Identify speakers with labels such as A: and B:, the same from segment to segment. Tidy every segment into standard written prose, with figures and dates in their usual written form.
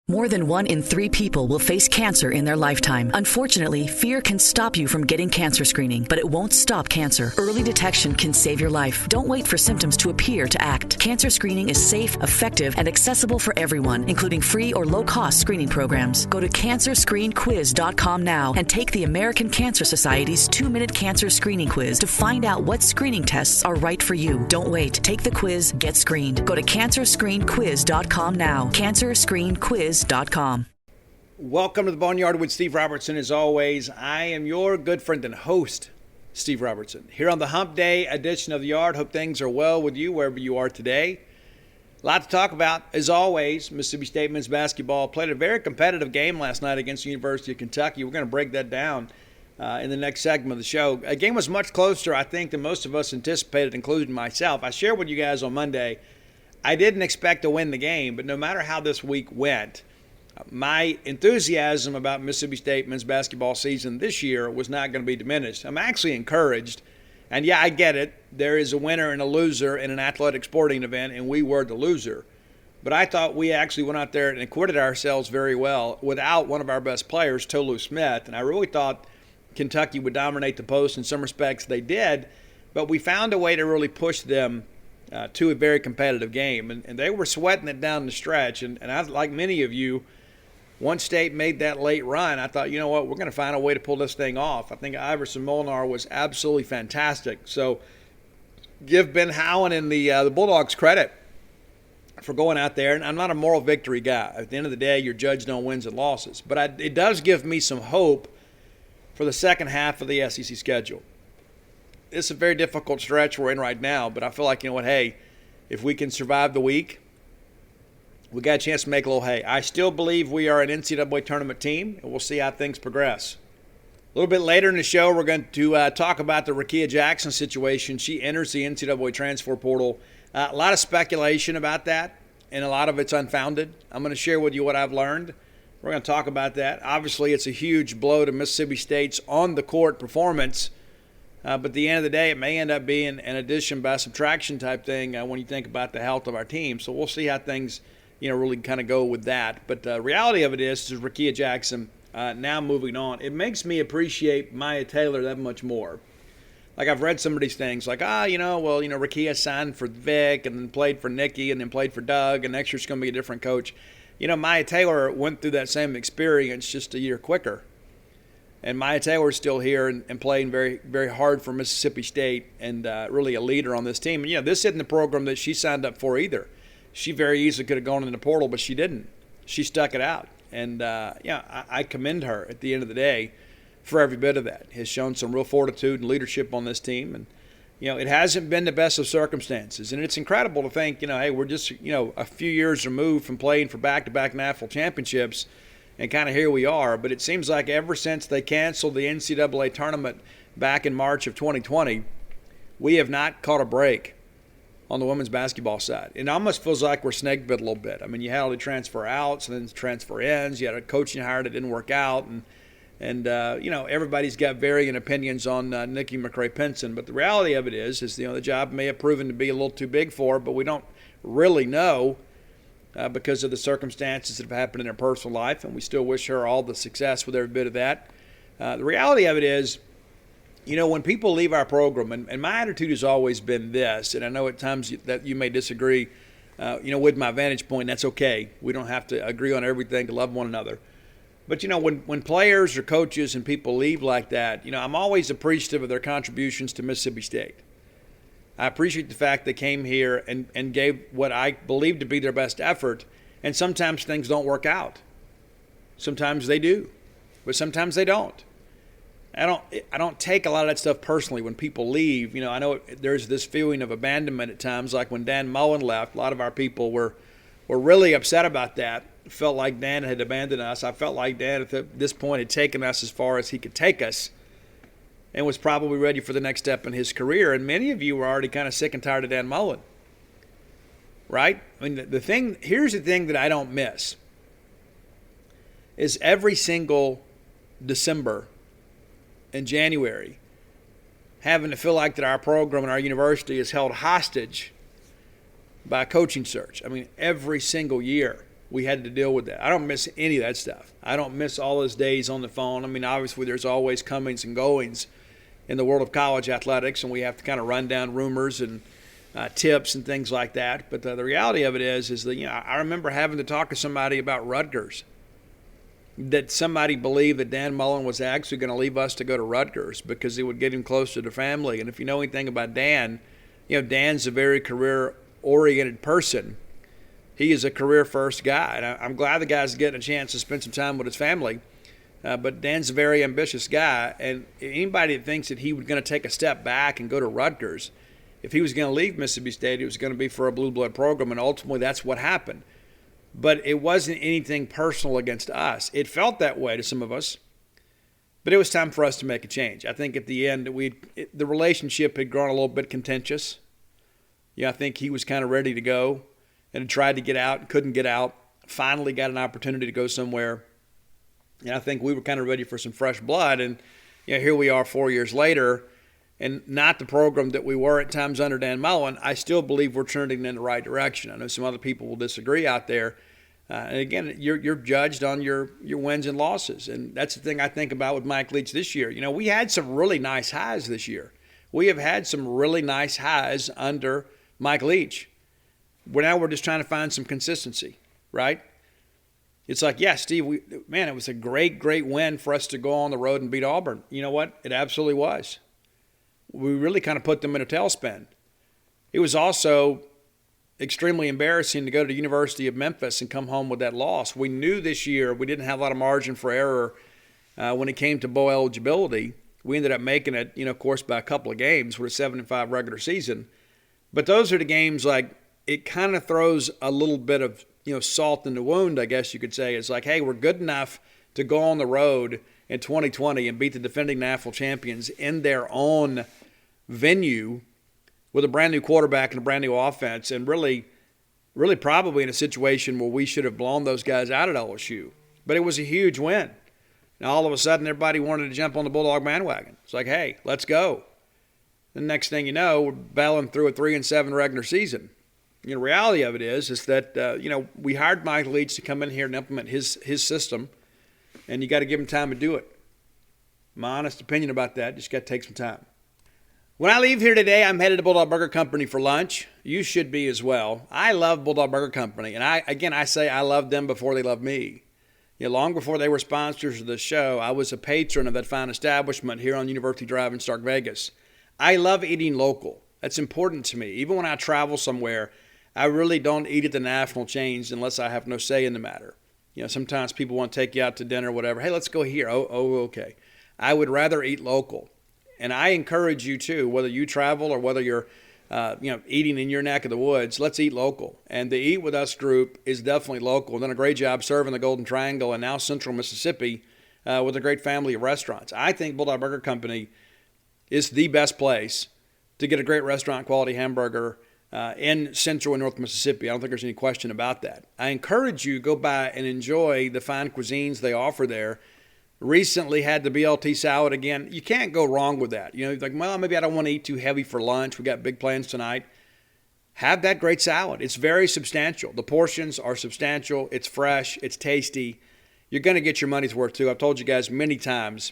A: More than 1 in 3 people will face cancer in their lifetime. Unfortunately, fear can stop you from getting cancer screening, but it won't stop cancer. Early detection can save your life. Don't wait for symptoms to appear to act. Cancer screening is safe, effective, and accessible for everyone, including free or low-cost screening programs. Go to cancerscreenquiz.com now and take the American Cancer Society's 2-minute cancer screening quiz to find out what screening tests are right for you. Don't wait. Take the quiz. Get screened. Go to cancerscreenquiz.com now. Cancerscreenquiz.com.
B: Welcome to the Boneyard with Steve Robertson. As always, I am your good friend and host, Steve Robertson. Here on the Hump Day edition of the Yard. Hope things are well with you wherever you are today. A lot to talk about. As always, Mississippi State men's basketball played a very competitive game last night against the University of Kentucky. We're going to break that down in the next segment of the show. A game was much closer, I think, than most of us anticipated, including myself. I shared with you guys on Monday, I didn't expect to win the game, but no matter how this week went, my enthusiasm about Mississippi State men's basketball season this year was not going to be diminished. I'm actually encouraged. And yeah, I get it. There is a winner and a loser in an athletic sporting event, and we were the loser. But I thought we actually went out there and acquitted ourselves very well without one of our best players, Tolu Smith. And I really thought Kentucky would dominate the post. In some respects, they did. But we found a way to really push them to a very competitive game. And they were sweating it down the stretch. And I, like many of you, once State made that late run, I thought, you know what, we're going to find a way to pull this thing off. I think Iverson Boneyard was absolutely fantastic. So give Ben Howland and the Bulldogs credit for going out there. And I'm not a moral victory guy. At the end of the day, you're judged on wins and losses. But it does give me some hope for the second half of the SEC schedule. It's a very difficult stretch we're in right now, but I feel like, you know what, hey, if we can survive the week, we got a chance to make a little hay. I still believe we are an NCAA tournament team, and we'll see how things progress. A little bit later in the show, we're going to talk about the Rickea Jackson situation. She enters the NCAA transfer portal. A lot of speculation about that, and a lot of it's unfounded. I'm going to share with you what I've learned. We're going to talk about that. Obviously, it's a huge blow to Mississippi State's on-the-court performance. But at the end of the day, it may end up being an addition by subtraction type thing when you think about the health of our team. So we'll see how things really kind of go with that. But the reality of it is Rickea Jackson now moving on. It makes me appreciate Maya Taylor that much more. Like I've read some of these things like, Rickea signed for Vic and then played for Nikki and then played for Doug and next year's going to be a different coach. Maya Taylor went through that same experience just a year quicker. And Maya Taylor is still here and playing very, very hard for Mississippi State and really a leader on this team. And, this isn't the program that she signed up for either. She very easily could have gone in the portal, but she didn't. She stuck it out. And, I commend her at the end of the day for every bit of that. Has shown some real fortitude and leadership on this team. And, it hasn't been the best of circumstances. And it's incredible to think, hey, we're just, a few years removed from playing for back-to-back national championships, and kind of here we are. But it seems like ever since they canceled the NCAA tournament back in March of 2020, we have not caught a break on the women's basketball side. It almost feels like we're snake bit a little bit. I mean, you had all the transfer outs and then transfer ins. You had a coaching hire that didn't work out. And everybody's got varying opinions on Nikki McRae-Penson. But the reality of it is the job may have proven to be a little too big for her, but we don't really know because of the circumstances that have happened in her personal life. And we still wish her all the success with every bit of that. The reality of it is, when people leave our program, and my attitude has always been this, and I know at times that you may disagree, with my vantage point, that's okay. We don't have to agree on everything to love one another. But, when players or coaches and people leave like that, I'm always appreciative of their contributions to Mississippi State. I appreciate the fact they came here and gave what I believe to be their best effort, and sometimes things don't work out. Sometimes they do, but sometimes they don't. I don't take a lot of that stuff personally when people leave. I know there's this feeling of abandonment at times, like when Dan Mullen left. A lot of our people were really upset about that. Felt like Dan had abandoned us. I felt like Dan at this point had taken us as far as he could take us and was probably ready for the next step in his career. And many of you were already kind of sick and tired of Dan Mullen, right? I mean, here's the thing that I don't miss is every single December in January having to feel like that our program and our university is held hostage by a coaching search. I mean, every single year. we had to deal with that. I don't miss any of that stuff. I don't miss all those days on the phone. I mean, obviously there's always comings and goings in the world of college athletics, and we have to kind of run down rumors and tips and things like that. But the reality of it is that, I remember having to talk to somebody about Rutgers, that somebody believed that Dan Mullen was actually going to leave us to go to Rutgers because it would get him closer to family. And if you know anything about Dan, Dan's a very career-oriented person. He is a career-first guy. And I'm glad the guy's getting a chance to spend some time with his family. But Dan's a very ambitious guy. And anybody that thinks that he was going to take a step back and go to Rutgers, if he was going to leave Mississippi State, it was going to be for a blue blood program. And ultimately, that's what happened. But it wasn't anything personal against us. It felt that way to some of us. But it was time for us to make a change. I think at the end, the relationship had grown a little bit contentious. I think he was kind of ready to go and had tried to get out and couldn't get out. Finally got an opportunity to go somewhere. And I think we were kind of ready for some fresh blood. And here we are 4 years later, and not the program that we were at times under Dan Mullen. I still believe we're trending in the right direction. I know some other people will disagree out there. And again, you're judged on your wins and losses. And that's the thing I think about with Mike Leach this year. We had some really nice highs this year. We have had some really nice highs under Mike Leach. Now we're just trying to find some consistency, right? It's like, yeah, Steve, it was a great, great win for us to go on the road and beat Auburn. You know what? It absolutely was. We really kind of put them in a tailspin. It was also extremely embarrassing to go to the University of Memphis and come home with that loss. We knew this year we didn't have a lot of margin for error when it came to bowl eligibility. We ended up making it, of course, by a couple of games with a 7-5 regular season. But those are the games, like, it kind of throws a little bit of, salt in the wound, I guess you could say. It's like, hey, we're good enough to go on the road in 2020 and beat the defending national champions in their own venue with a brand new quarterback and a brand new offense, and really probably in a situation where we should have blown those guys out at LSU. But it was a huge win. Now all of a sudden everybody wanted to jump on the Bulldog bandwagon. It's like, hey, let's go. The next thing you know, we're battling through a 3-7 regular season. The reality of it is that we hired Mike Leach to come in here and implement his system, and you got to give him time to do it. My honest opinion about that, just got to take some time. When I leave here today, I'm headed to Bulldog Burger Company for lunch. You should be as well. I love Bulldog Burger Company, and I say I loved them before they loved me. Long before they were sponsors of the show, I was a patron of that fine establishment here on University Drive in Stark Vegas. I love eating local. That's important to me. Even when I travel somewhere, I really don't eat at the national chains unless I have no say in the matter. Sometimes people want to take you out to dinner or whatever. Hey, let's go here. Oh, okay. I would rather eat local. And I encourage you too, whether you travel or whether you're eating in your neck of the woods, let's eat local. And the Eat With Us group is definitely local. Done a great job serving the Golden Triangle and now Central Mississippi with a great family of restaurants. I think Bulldog Burger Company is the best place to get a great restaurant quality hamburger in Central and North Mississippi. I don't think there's any question about that. I encourage you to go by and enjoy the fine cuisines they offer there. Recently had the BLT salad again. You can't go wrong with that. Like, well, maybe I don't want to eat too heavy for lunch. We got big plans tonight. Have that great salad. It's very substantial. The portions are substantial. It's fresh. It's tasty. You're going to get your money's worth too. I've told you guys many times,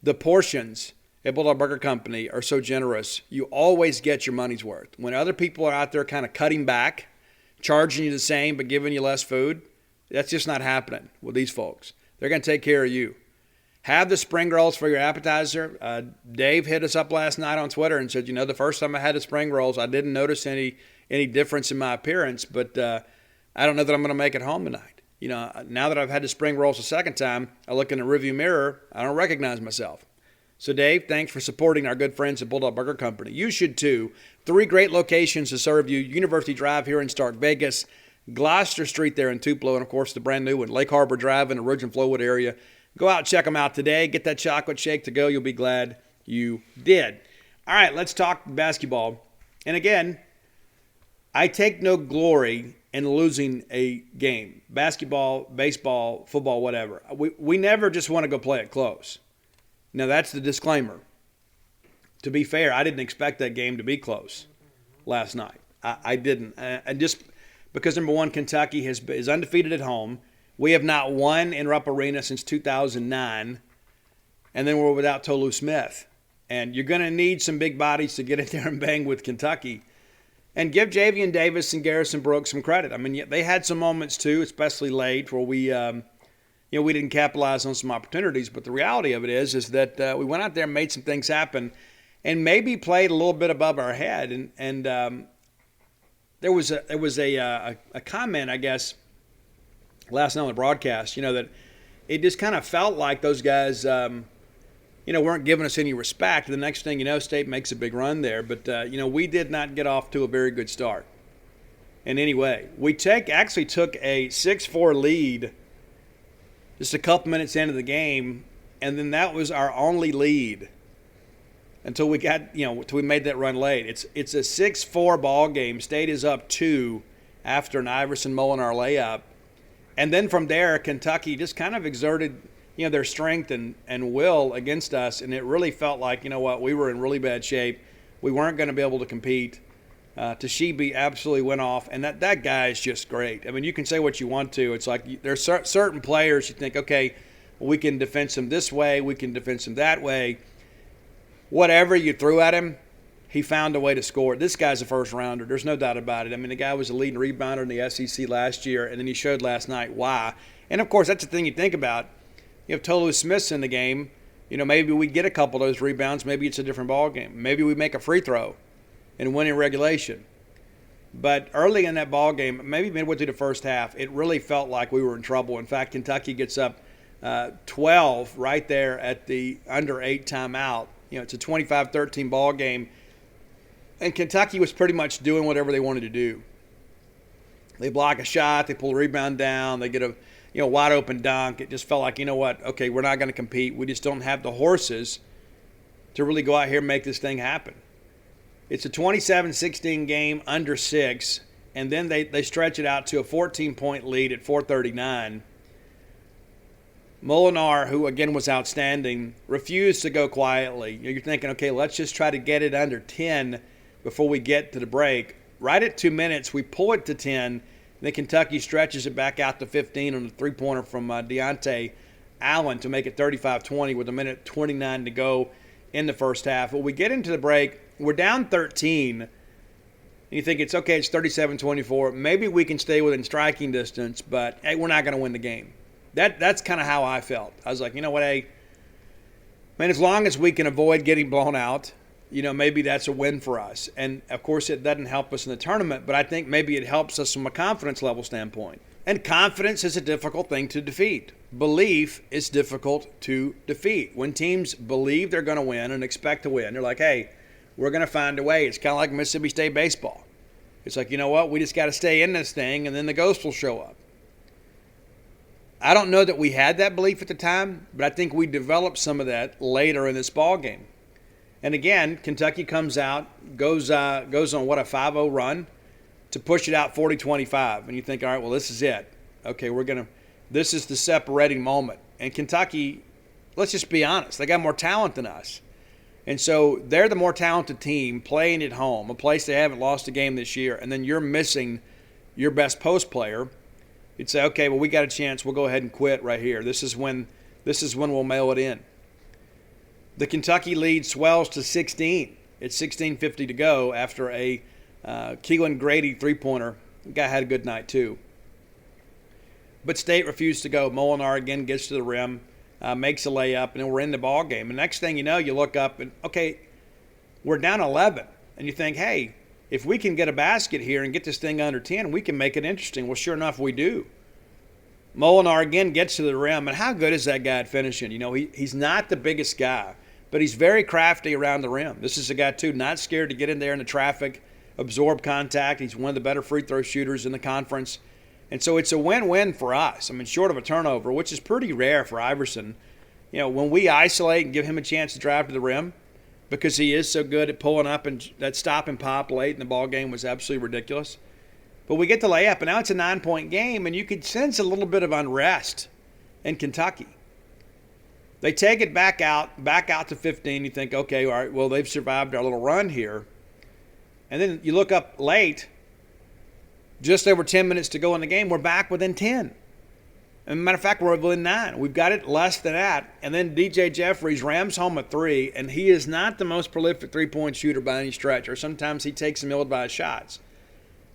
B: the portions at Bulldog Burger Company are so generous. You always get your money's worth. When other people are out there kind of cutting back, charging you the same but giving you less food, that's just not happening with these folks. They're going to take care of you. Have the spring rolls for your appetizer. Dave hit us up last night on Twitter and said, the first time I had the spring rolls, I didn't notice any difference in my appearance, but I don't know that I'm going to make it home tonight. Now that I've had the spring rolls a second time, I look in the rearview mirror, I don't recognize myself. So, Dave, thanks for supporting our good friends at Bulldog Burger Company. You should, too. 3 great locations to serve you. University Drive here in Stark Vegas, Gloucester Street there in Tupelo, and, of course, the brand new one, Lake Harbor Drive in the Ridge and Flowood area. Go out and check them out today. Get that chocolate shake to go. You'll be glad you did. All right, let's talk basketball. And, again, I take no glory in losing a game. Basketball, baseball, football, whatever. We never just want to go play it close. Now, that's the disclaimer. To be fair, I didn't expect that game to be close last night. I didn't. And just because, number one, Kentucky is undefeated at home. We have not won in Rupp Arena since 2009, and then we're without Tolu Smith. And you're going to need some big bodies to get in there and bang with Kentucky. And give Javian Davis and Garrison Brooks some credit. I mean, they had some moments too, especially late, where we didn't capitalize on some opportunities. But the reality of it is that we went out there and made some things happen, and maybe played a little bit above our head. And there was a comment, I guess, last night on the broadcast, that it just kind of felt like those guys, weren't giving us any respect. The next thing you know, State makes a big run there. But, we did not get off to a very good start in any way. We actually took a 6-4 lead just a couple minutes into the game, and then that was our only lead until we got, until we made that run late. It's a 6-4 ball game. State is up 2 after an Iverson Molinar layup. And then from there, Kentucky just kind of exerted their strength and will against us, and it really felt like, we were in really bad shape. We weren't going to be able to compete. Toshiba absolutely went off, and that guy is just great. I mean, you can say what you want to. It's like there's certain players you think, okay, we can defend him this way, we can defend him that way. Whatever you threw at him, he found a way to score. This guy's a first-rounder. There's no doubt about it. I mean, the guy was a leading rebounder in the SEC last year, and then he showed last night why. And, of course, that's the thing you think about. If Tolu Smith's in the game, maybe we get a couple of those rebounds. Maybe it's a different ball game. Maybe we make a free throw and win in regulation. But early in that ball game, maybe midway through the first half, it really felt like we were in trouble. In fact, Kentucky gets up 12 right there at the under 8 timeout. It's a 25-13 ball game. And Kentucky was pretty much doing whatever they wanted to do. They block a shot, they pull a rebound down, they get a wide open dunk. It just felt like, okay, we're not going to compete. We just don't have the horses to really go out here and make this thing happen. It's a 27-16 game, under 6, and then they stretch it out to a 14-point lead at 4:39. Molinar, who again was outstanding, refused to go quietly. You're thinking, okay, let's just try to get it under 10 before we get to the break. Right at 2 minutes, we pull it to 10. Then Kentucky stretches it back out to 15 on the three-pointer from Deontay Allen to make it 35-20 with 1:29 to go in the first half. When we get into the break, we're down 13. And you think it's okay, it's 37-24. Maybe we can stay within striking distance, but, hey, we're not going to win the game. That's kind of how I felt. I was like, hey, man, as long as we can avoid getting blown out, maybe that's a win for us. And, of course, it doesn't help us in the tournament, but I think maybe it helps us from a confidence level standpoint. And confidence is a difficult thing to defeat. Belief is difficult to defeat. When teams believe they're going to win and expect to win, they're like, hey, we're going to find a way. It's kind of like Mississippi State baseball. It's like, we just got to stay in this thing, and then the ghost will show up. I don't know that we had that belief at the time, but I think we developed some of that later in this ball game. And again, Kentucky comes out, goes on what, a 5-0 run to push it out 40-25. And you think, all right, well, this is it. Okay, this is the separating moment. And Kentucky, let's just be honest, they got more talent than us. And so they're the more talented team playing at home, a place they haven't lost a game this year, and then you're missing your best post player. You'd say, okay, well, we got a chance. We'll go ahead and quit right here. This is when we'll mail it in. The Kentucky lead swells to 16. It's 16:50 to go after a Keelan Grady three-pointer. The guy had a good night too. But State refused to go. Molinar again gets to the rim, makes a layup, and then we're in the ball game. And next thing you know, you look up and, okay, we're down 11. And you think, hey, if we can get a basket here and get this thing under 10, we can make it interesting. Well, sure enough, we do. Molinar again gets to the rim. And how good is that guy at finishing? He's not the biggest guy, but he's very crafty around the rim. This is a guy, too, not scared to get in there in the traffic, absorb contact. He's one of the better free throw shooters in the conference. And so it's a win-win for us. I mean, short of a turnover, which is pretty rare for Iverson. When we isolate and give him a chance to drive to the rim, because he is so good at pulling up, and that stop and pop late in the ball game was absolutely ridiculous. But we get the layup, and now it's a 9-point game, and you could sense a little bit of unrest in Kentucky. They take it back out to 15. You think, okay, all right, well, they've survived our little run here. And then you look up late, just over 10 minutes to go in the game, we're back within 10. As a matter of fact, we're within 9. We've got it less than that. And then DJ Jeffries rams home a 3, and he is not the most prolific three-point shooter by any stretch, or sometimes he takes some ill-advised shots.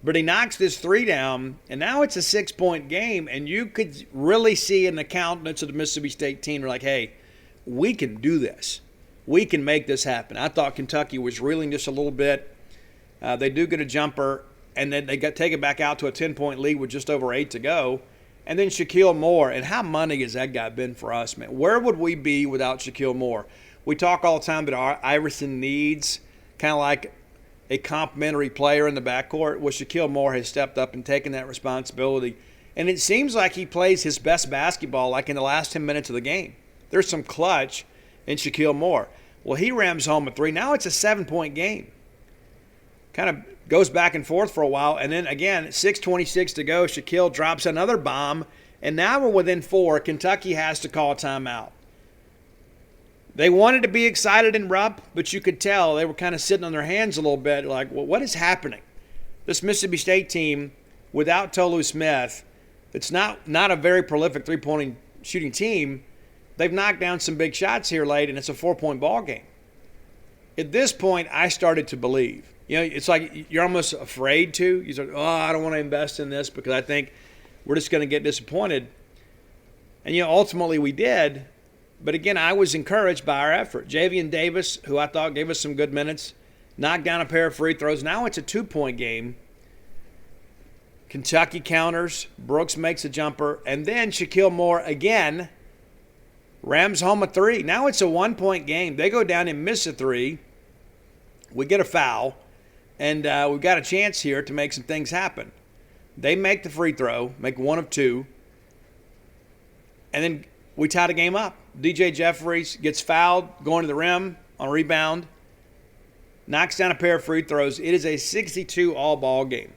B: But he knocks this 3 down, and now it's a 6-point game, and you could really see in the countenance of the Mississippi State team, they're like, hey, we can do this. We can make this happen. I thought Kentucky was reeling just a little bit. They do get a jumper, and then they take it back out to a 10-point lead with just over 8 to go. And then Shaquille Moore, and how money has that guy been for us, man? Where would we be without Shaquille Moore? We talk all the time that Iverson needs kind of like a complimentary player in the backcourt. Well, Shaquille Moore has stepped up and taken that responsibility. And it seems like he plays his best basketball like in the last 10 minutes of the game. There's some clutch in Shaquille Moore. Well, he rams home a 3. Now it's a 7-point game. Kind of goes back and forth for a while, and then again, 6:26 to go, Shaquille drops another bomb, and now we're within 4. Kentucky has to call a timeout. They wanted to be excited in Rupp, but you could tell they were kind of sitting on their hands a little bit, like, well, what is happening? This Mississippi State team, without Tolu Smith, it's not a very prolific three-point shooting team. They've knocked down some big shots here late, and it's a 4-point ball game. At this point, I started to believe. You know, it's like you're almost afraid to. You're like, I don't want to invest in this because I think we're just going to get disappointed. And, ultimately we did. But, again, I was encouraged by our effort. Javian Davis, who I thought gave us some good minutes, knocked down a pair of free throws. Now it's a 2-point game. Kentucky counters. Brooks makes a jumper. And then Shaquille Moore again rams home a 3. Now it's a 1-point game. They go down and miss a 3. We get a foul. And we've got a chance here to make some things happen. They make the free throw, make 1 of 2. And then we tie the game up. DJ Jeffries gets fouled going to the rim on a rebound. Knocks down a pair of free throws. It is a 62 all-ball game.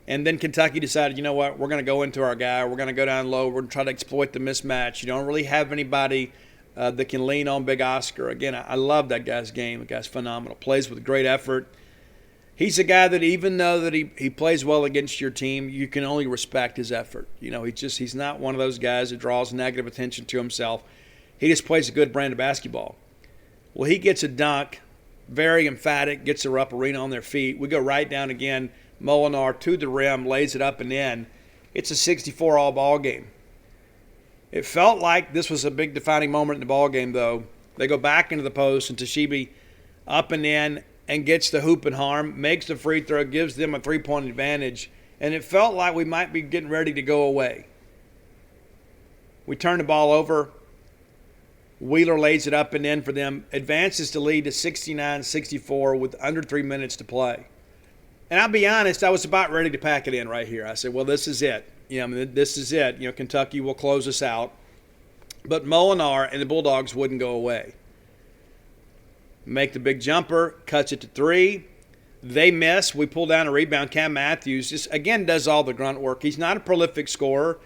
B: And then Kentucky decided, you know what, we're going to go into our guy. We're going to go down low. We're going to try to exploit the mismatch. You don't really have anybody that can lean on Big Oscar. Again, I love that guy's game. The guy's phenomenal. Plays with great effort. He's a guy that even though that he plays well against your team, you can only respect his effort. He's not one of those guys that draws negative attention to himself. He just plays a good brand of basketball. Well, he gets a dunk, very emphatic, gets the Rupp Arena on their feet. We go right down again. Boneyard to the rim, lays it up and in. It's a 64 all ball game. It felt like this was a big defining moment in the ball game, though. They go back into the post, and Toshiba up and in and gets the hoop and harm, makes the free throw, gives them a 3-point advantage, and it felt like we might be getting ready to go away. We turn the ball over. Wheeler lays it up and in for them, advances to lead to 69-64 with under 3 minutes to play. And I'll be honest, I was about ready to pack it in right here. I said, well, this is it. This is it. Kentucky will close us out. But Boneyard and the Bulldogs wouldn't go away. Make the big jumper, cuts it to 3. They miss. We pull down a rebound. Cam Matthews just, again, does all the grunt work. He's not a prolific scorer.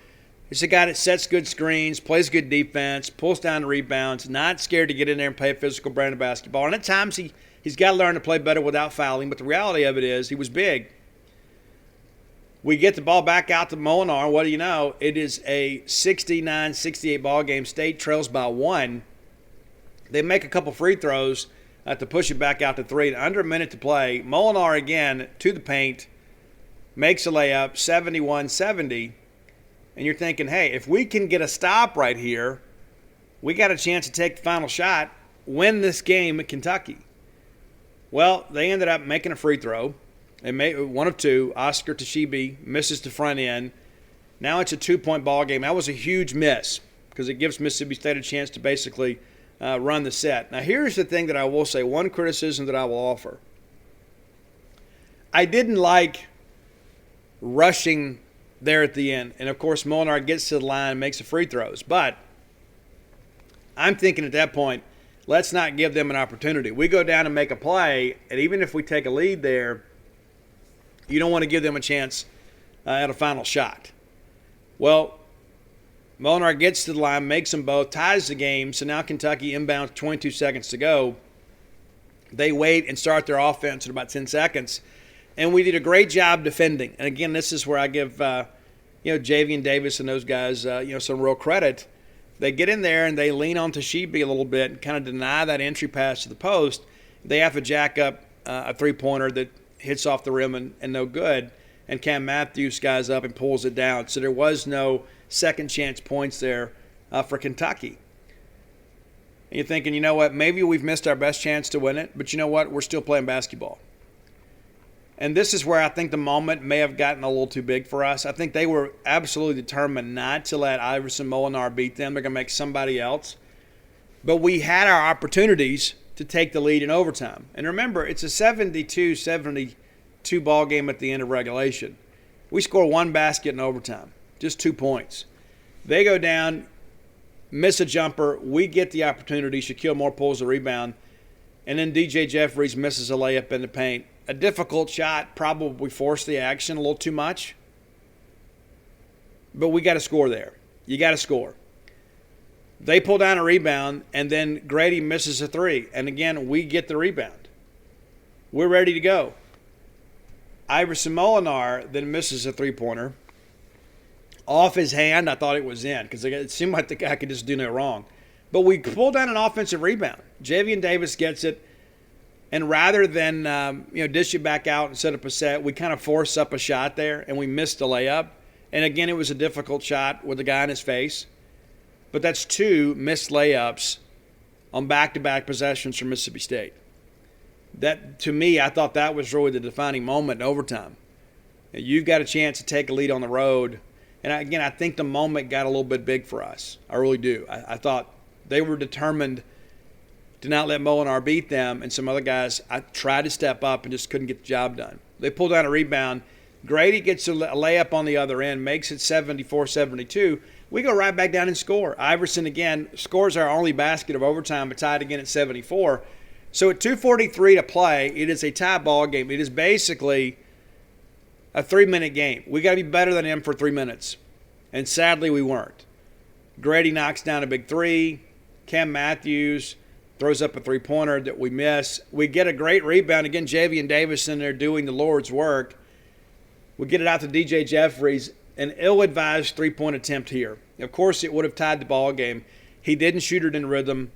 B: He's a guy that sets good screens, plays good defense, pulls down the rebounds, not scared to get in there and play a physical brand of basketball. And at times he's got to learn to play better without fouling. But the reality of it is he was big. We get the ball back out to Boneyard. What do you know? It is a 69-68 ball game. State trails by 1. They make a couple free throws to push it back out to 3. And under a minute to play, Boneyard again to the paint, makes a layup, 71-70. And you're thinking, hey, if we can get a stop right here, we got a chance to take the final shot, win this game at Kentucky. Well, they ended up making a free throw. They made 1 of 2. Oscar Toshiba misses the front end. Now it's a 2-point ball game. That was a huge miss because it gives Mississippi State a chance to basically run the set. Now, here's the thing that I will say, one criticism that I will offer. I didn't like rushing there at the end. And, of course, Boneyard gets to the line, makes the free throws. But I'm thinking at that point, let's not give them an opportunity. We go down and make a play, and even if we take a lead there, you don't want to give them a chance at a final shot. Well, Boneyard gets to the line, makes them both, ties the game. So now Kentucky inbounds 22 seconds to go. They wait and start their offense in about 10 seconds. And we did a great job defending. And again, this is where I give Jaywen Davis and those guys some real credit. They get in there and they lean on Toshiba a little bit and kind of deny that entry pass to the post. They have to jack up a three-pointer that hits off the rim and no good. And Cam Matthews skies up and pulls it down. So there was no second chance points there for Kentucky. And you're thinking, you know what, maybe we've missed our best chance to win it, but you know what, we're still playing basketball. And this is where I think the moment may have gotten a little too big for us. I think they were absolutely determined not to let Iverson Molinar beat them. They're going to make somebody else. But we had our opportunities to take the lead in overtime. And remember, it's a 72-72 ball game at the end of regulation. We score one basket in overtime, just 2 points. They go down, miss a jumper. We get the opportunity. Shaquille Moore pulls the rebound. And then DJ Jeffries misses a layup in the paint. A difficult shot, probably forced the action a little too much. But we got to score there. You got to score. They pull down a rebound, and then Grady misses a three. And again, we get the rebound. We're ready to go. Iverson Molinar then misses a three-pointer. Off his hand, I thought it was in because it seemed like the guy could just do no wrong. But we pull down an offensive rebound. Jaywen Davis gets it. And rather than dish it back out and set up a set, we kind of force up a shot there, and we missed the layup. And again, it was a difficult shot with the guy in his face. But that's 2 missed layups on back-to-back possessions from Mississippi State. That, to me, I thought that was really the defining moment in overtime. You've got a chance to take a lead on the road. And again, I think the moment got a little bit big for us. I really do. I thought they were determined to not let Molinar beat them, and some other guys I tried to step up and just couldn't get the job done. They pulled down a rebound. Grady gets a layup on the other end, makes it 74-72. We go right back down and score. Iverson, again, scores our only basket of overtime, but tied again at 74. So at 2:43 to play, it is a tie ball game. It is basically a 3-minute game. We got to be better than them for 3 minutes. And sadly, we weren't. Grady knocks down a big three. Cam Matthews throws up a three-pointer that we miss. We get a great rebound. Again, Jaywen Davis in there doing the Lord's work. We get it out to DJ Jeffries. An ill-advised three-point attempt here. Of course, it would have tied the ball game. He didn't shoot it in rhythm.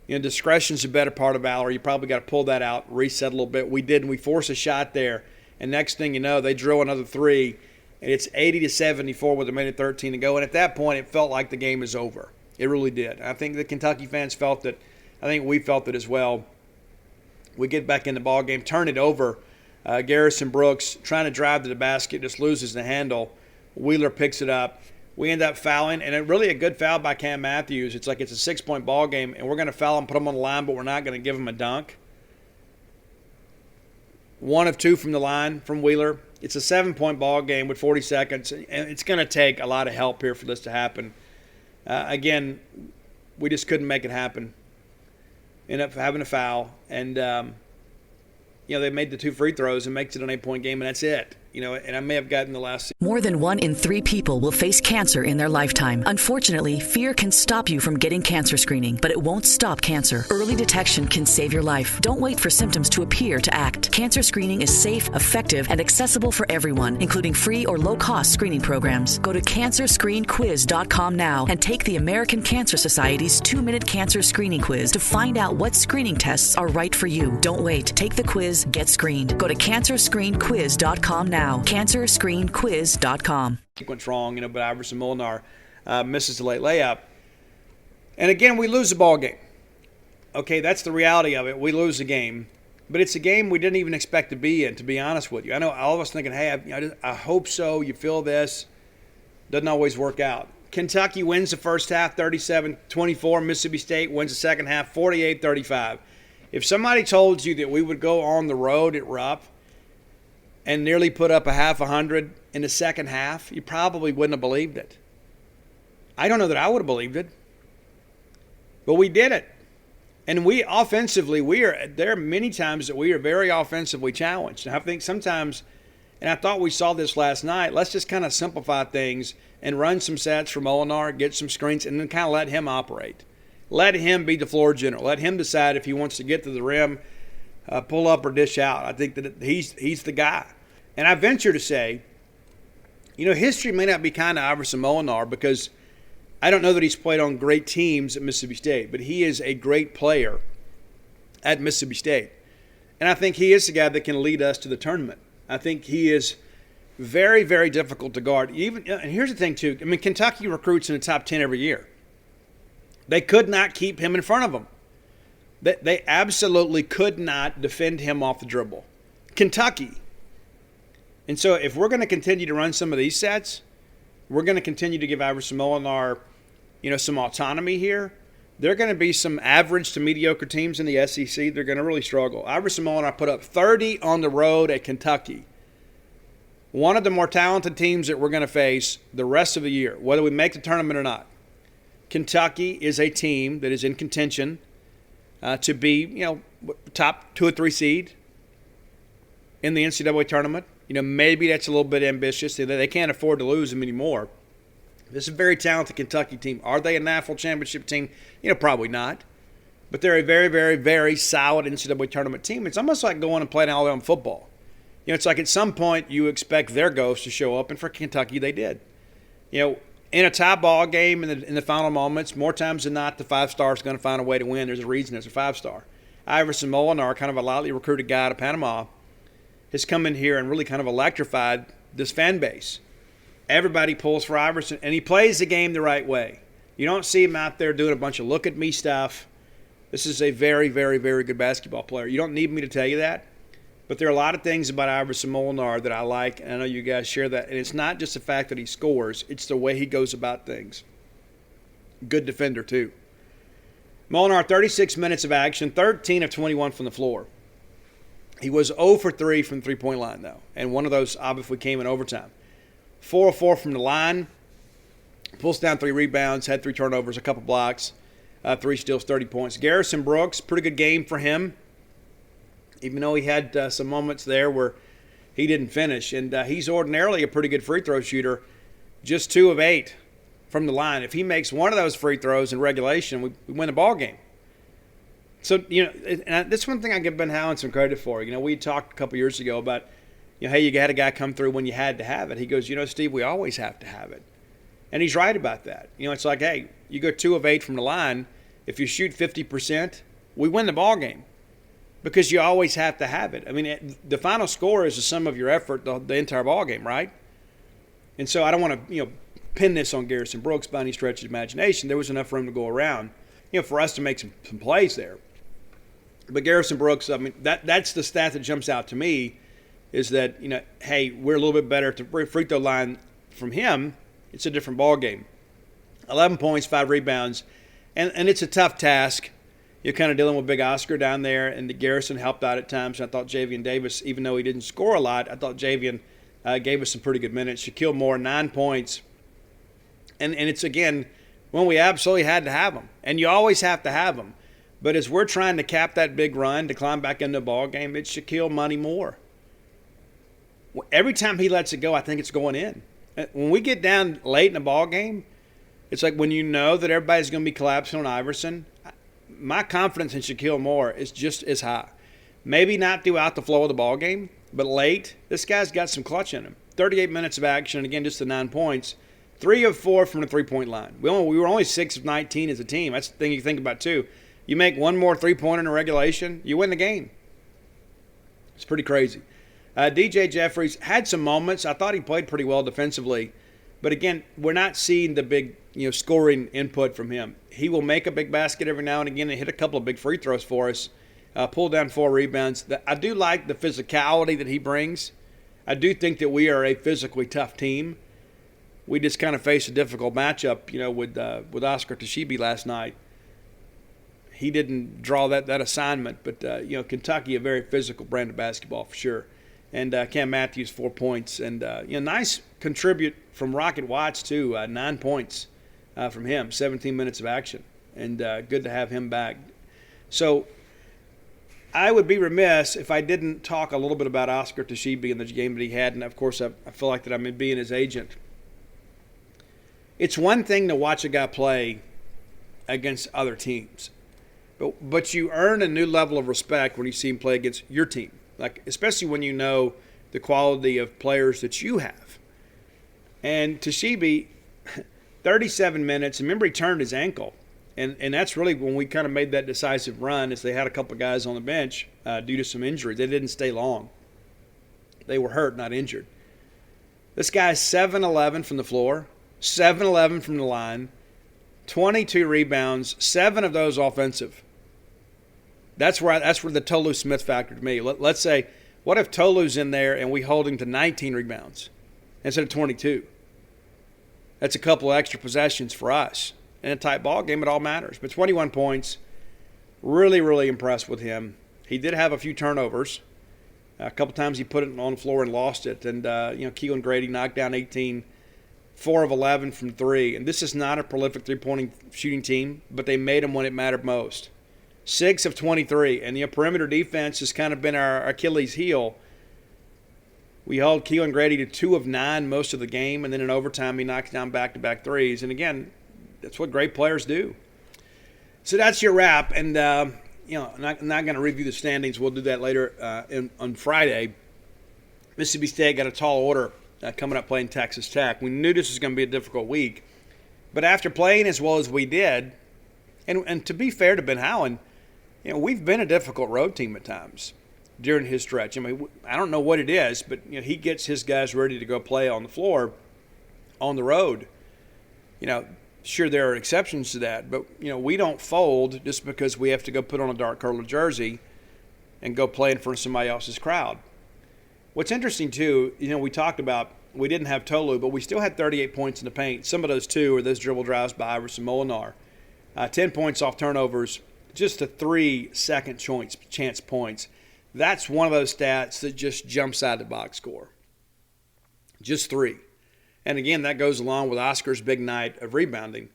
B: Discretion's a better part of valor. You probably got to pull that out, reset a little bit. We did, and we force a shot there. And next thing you know, they drill another three, and it's 80-74 with a minute 13 to go. And at that point, it felt like the game is over. It really did. I think the Kentucky fans felt it. I think we felt it as well. We get back in the ball game, turn it over. Garrison Brooks trying to drive to the basket, just loses the handle. Wheeler picks it up. We end up fouling, and really a good foul by Cam Matthews. It's like it's a 6-point ball game, and we're going to foul him, put him on the line, but we're not going to give him a dunk. 1 of 2 from the line from Wheeler. It's a 7-point ball game with 40 seconds, and it's going to take a lot of help here for this to happen. Again, we just couldn't make it happen. End up having a foul, and they made the 2 free throws and makes it an 8-point game, and that's it. And I may have gotten the last.
A: More than 1 in 3 people will face cancer in their lifetime. Unfortunately, fear can stop you from getting cancer screening, but it won't stop cancer. Early detection can save your life. Don't wait for symptoms to appear to act. Cancer screening is safe, effective, and accessible for everyone, including free or low-cost screening programs. Go to CancerScreenQuiz.com now and take the American Cancer Society's 2-minute cancer screening quiz to find out what screening tests are right for you. Don't wait. Take the quiz. Get screened. Go to CancerScreenQuiz.com now. CancerScreenQuiz.com.
B: Went wrong, but Iverson Molinar misses the late layup. And again, we lose the ball game. Okay, that's the reality of it. We lose the game. But it's a game we didn't even expect to be in, to be honest with you. I know all of us thinking, hey, I hope so. You feel this. Doesn't always work out. Kentucky wins the first half 37-24. Mississippi State wins the second half 48-35. If somebody told you that we would go on the road at Rupp and nearly put up a half 100 in the second half, you probably wouldn't have believed it. I don't know that I would have believed it. But we did it. And we offensively, there are many times that we are very offensively challenged. And I think sometimes, and I thought we saw this last night, let's just kind of simplify things and run some sets for Molinar, get some screens, and then kind of let him operate. Let him be the floor general. Let him decide if he wants to get to the rim. pull up or dish out. I think that he's the guy. And I venture to say, history may not be kind to Iverson Molinar because I don't know that he's played on great teams at Mississippi State, but he is a great player at Mississippi State. And I think he is the guy that can lead us to the tournament. I think he is very, very difficult to guard. And here's the thing, too. Kentucky recruits in the top 10 every year. They could not keep him in front of them. They absolutely could not defend him off the dribble. Kentucky. And so if we're going to continue to run some of these sets, we're going to continue to give Iverson Molinar, some autonomy here. There are going to be some average to mediocre teams in the SEC. They're going to really struggle. Iverson Molinar put up 30 on the road at Kentucky. One of the more talented teams that we're going to face the rest of the year, whether we make the tournament or not. Kentucky is a team that is in contention to be, top 2 or 3 seed in the NCAA tournament. Maybe that's a little bit ambitious. They can't afford to lose them anymore. This is a very talented Kentucky team. Are they a national championship team? Probably not. But they're a very, very, very solid NCAA tournament team. It's almost like going and playing Alabama football. It's like at some point you expect their ghosts to show up, and for Kentucky they did. In a tie ball game in the final moments, more times than not, the 5-star is going to find a way to win. There's a reason it's a 5-star. Iverson Molinar, kind of a lightly recruited guy out of Panama, has come in here and really kind of electrified this fan base. Everybody pulls for Iverson, and he plays the game the right way. You don't see him out there doing a bunch of look-at-me stuff. This is a very, very, very good basketball player. You don't need me to tell you that, but there are a lot of things about Iverson Molinar that I like, and I know you guys share that. And it's not just the fact that he scores. It's the way he goes about things. Good defender, too. Molinar, 36 minutes of action, 13 of 21 from the floor. He was 0 for 3 from the three-point line, though, and one of those obviously came in overtime. 4 of 4 from the line, pulls down 3 rebounds, had 3 turnovers, a couple blocks, 3 steals, 30 points. Garrison Brooks, pretty good game for him, even though he had some moments there where he didn't finish. And he's ordinarily a pretty good free throw shooter, just 2 of 8 from the line. If he makes one of those free throws in regulation, we win the ball game. So, and that's one thing I give Ben Howland some credit for. We talked a couple years ago about, hey, you had a guy come through when you had to have it. He goes, Steve, we always have to have it. And he's right about that. It's like, hey, you go 2 of 8 from the line. If you shoot 50%, we win the ball game because you always have to have it. The final score is the sum of your effort the entire ball game, right? And so I don't want to, pin this on Garrison Brooks by any stretch of imagination. There was enough room to go around, for us to make some plays there. But Garrison Brooks, that's the stat that jumps out to me is that, hey, we're a little bit better at the free throw line from him. It's a different ball game. 11 points, 5 rebounds, and it's a tough task. You're kind of dealing with Big Oscar down there, and the Garrison helped out at times. I thought Jaywen Davis, even though he didn't score a lot, I thought Jaywen gave us some pretty good minutes. Shaquille Moore, 9 points. And it's, again, when we absolutely had to have them. And you always have to have them. But as we're trying to cap that big run to climb back into the ball game, it's Shaquille Money Moore. Every time he lets it go, I think it's going in. When we get down late in the ball game, it's like when you know that everybody's going to be collapsing on Iverson, my confidence in Shaquille Moore is just as high. Maybe not throughout the flow of the ball game, but late, this guy's got some clutch in him. 38 minutes of action, and again, just the 9 points. 3 of 4 from the three-point line. We were only 6 of 19 as a team. That's the thing you think about, too. You make one more three-pointer in a regulation, you win the game. It's pretty crazy. DJ Jeffries had some moments. I thought he played pretty well defensively. But, again, we're not seeing the big scoring input from him. He will make a big basket every now and again and hit a couple of big free throws for us, pull down 4 rebounds. I do like the physicality that he brings. I do think that we are a physically tough team. We just kind of faced a difficult matchup, with Oscar Toshibi last night. He didn't draw that assignment, but, Kentucky, a very physical brand of basketball for sure. And Cam Matthews, 4 points. And, nice contribute from Rocket Watts, too. 9 points from him, 17 minutes of action. And good to have him back. So I would be remiss if I didn't talk a little bit about Oscar Toshibi and the game that he had. And, of course, I feel like that I'm being his agent. It's one thing to watch a guy play against other teams. But you earn a new level of respect when you see him play against your team, like especially when you know the quality of players that you have. And Toshiba, 37 minutes. Remember, he turned his ankle. And that's really when we kind of made that decisive run, is they had a couple of guys on the bench due to some injuries. They didn't stay long. They were hurt, not injured. This guy's 7-11 from the floor, 7-11 from the line, 22 rebounds, 7 of those offensive. That's where the Tolu Smith factor to me. Let's say, what if Tolu's in there and we hold him to 19 rebounds instead of 22? That's a couple of extra possessions for us. In a tight ball game, it all matters. But 21 points, really, really impressed with him. He did have a few turnovers. A couple times he put it on the floor and lost it. And, Keelan Grady knocked down 18, 4 of 11 from 3. And this is not a prolific three-point shooting team, but they made them when it mattered most. 6 of 23. And the perimeter defense has kind of been our Achilles heel. We held Keelan Grady to 2 of 9 most of the game, and then in overtime he knocks down back-to-back threes. And, again, that's what great players do. So that's your wrap. And, I'm not going to review the standings. We'll do that later on Friday. Mississippi State got a tall order coming up playing Texas Tech. We knew this was going to be a difficult week. But after playing as well as we did, and to be fair to Ben Howland, we've been a difficult road team at times during his stretch. I mean, I don't know what it is, but he gets his guys ready to go play on the floor on the road. Sure, there are exceptions to that, but, we don't fold just because we have to go put on a dark color jersey and go play in front of somebody else's crowd. What's interesting, too, we talked about we didn't have Tolu, but we still had 38 points in the paint. Some of those, too, are those dribble drives by Iverson Molinar. 10 points off turnovers, just a 3 second chance points. That's one of those stats that just jumps out of the box score. Just 3. And again, that goes along with Oscar's big night of rebounding.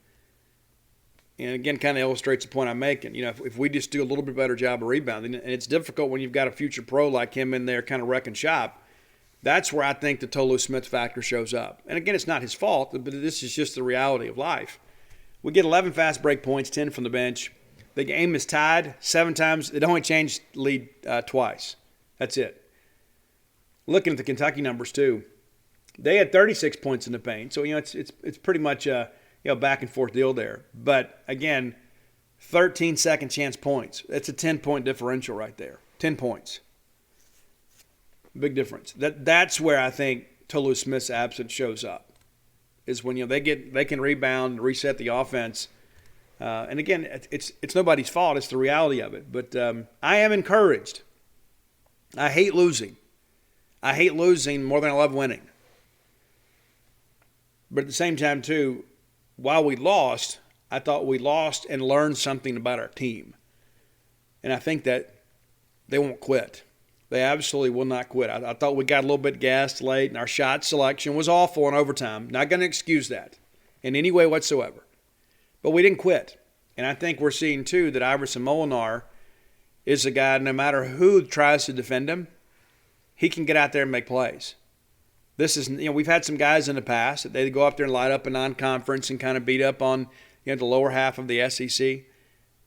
B: And again, kind of illustrates the point I'm making. If we just do a little bit better job of rebounding, and it's difficult when you've got a future pro like him in there kind of wrecking shop, that's where I think the Tolu Smith factor shows up. And again, it's not his fault, but this is just the reality of life. We get 11 fast break points, 10 from the bench. The game is tied 7 times. It only changed the lead twice. That's it. Looking at the Kentucky numbers, too. They had 36 points in the paint, so it's pretty much a back and forth deal there. But again, 13 second chance points. That's a 10-point differential right there. 10 points, big difference. That's where I think Tolu Smith's absence shows up. Is when they can rebound and reset the offense. And again, it's nobody's fault. It's the reality of it. But I am encouraged. I hate losing. I hate losing more than I love winning. But at the same time, too, while we lost, I thought we lost and learned something about our team. And I think that they won't quit. They absolutely will not quit. I thought we got a little bit gassed late, and our shot selection was awful in overtime. Not going to excuse that in any way whatsoever. But we didn't quit. And I think we're seeing, too, that Iverson Molinar is a guy, no matter who tries to defend him, he can get out there and make plays. This is, we've had some guys in the past that they go up there and light up a non-conference and kind of beat up on, the lower half of the SEC.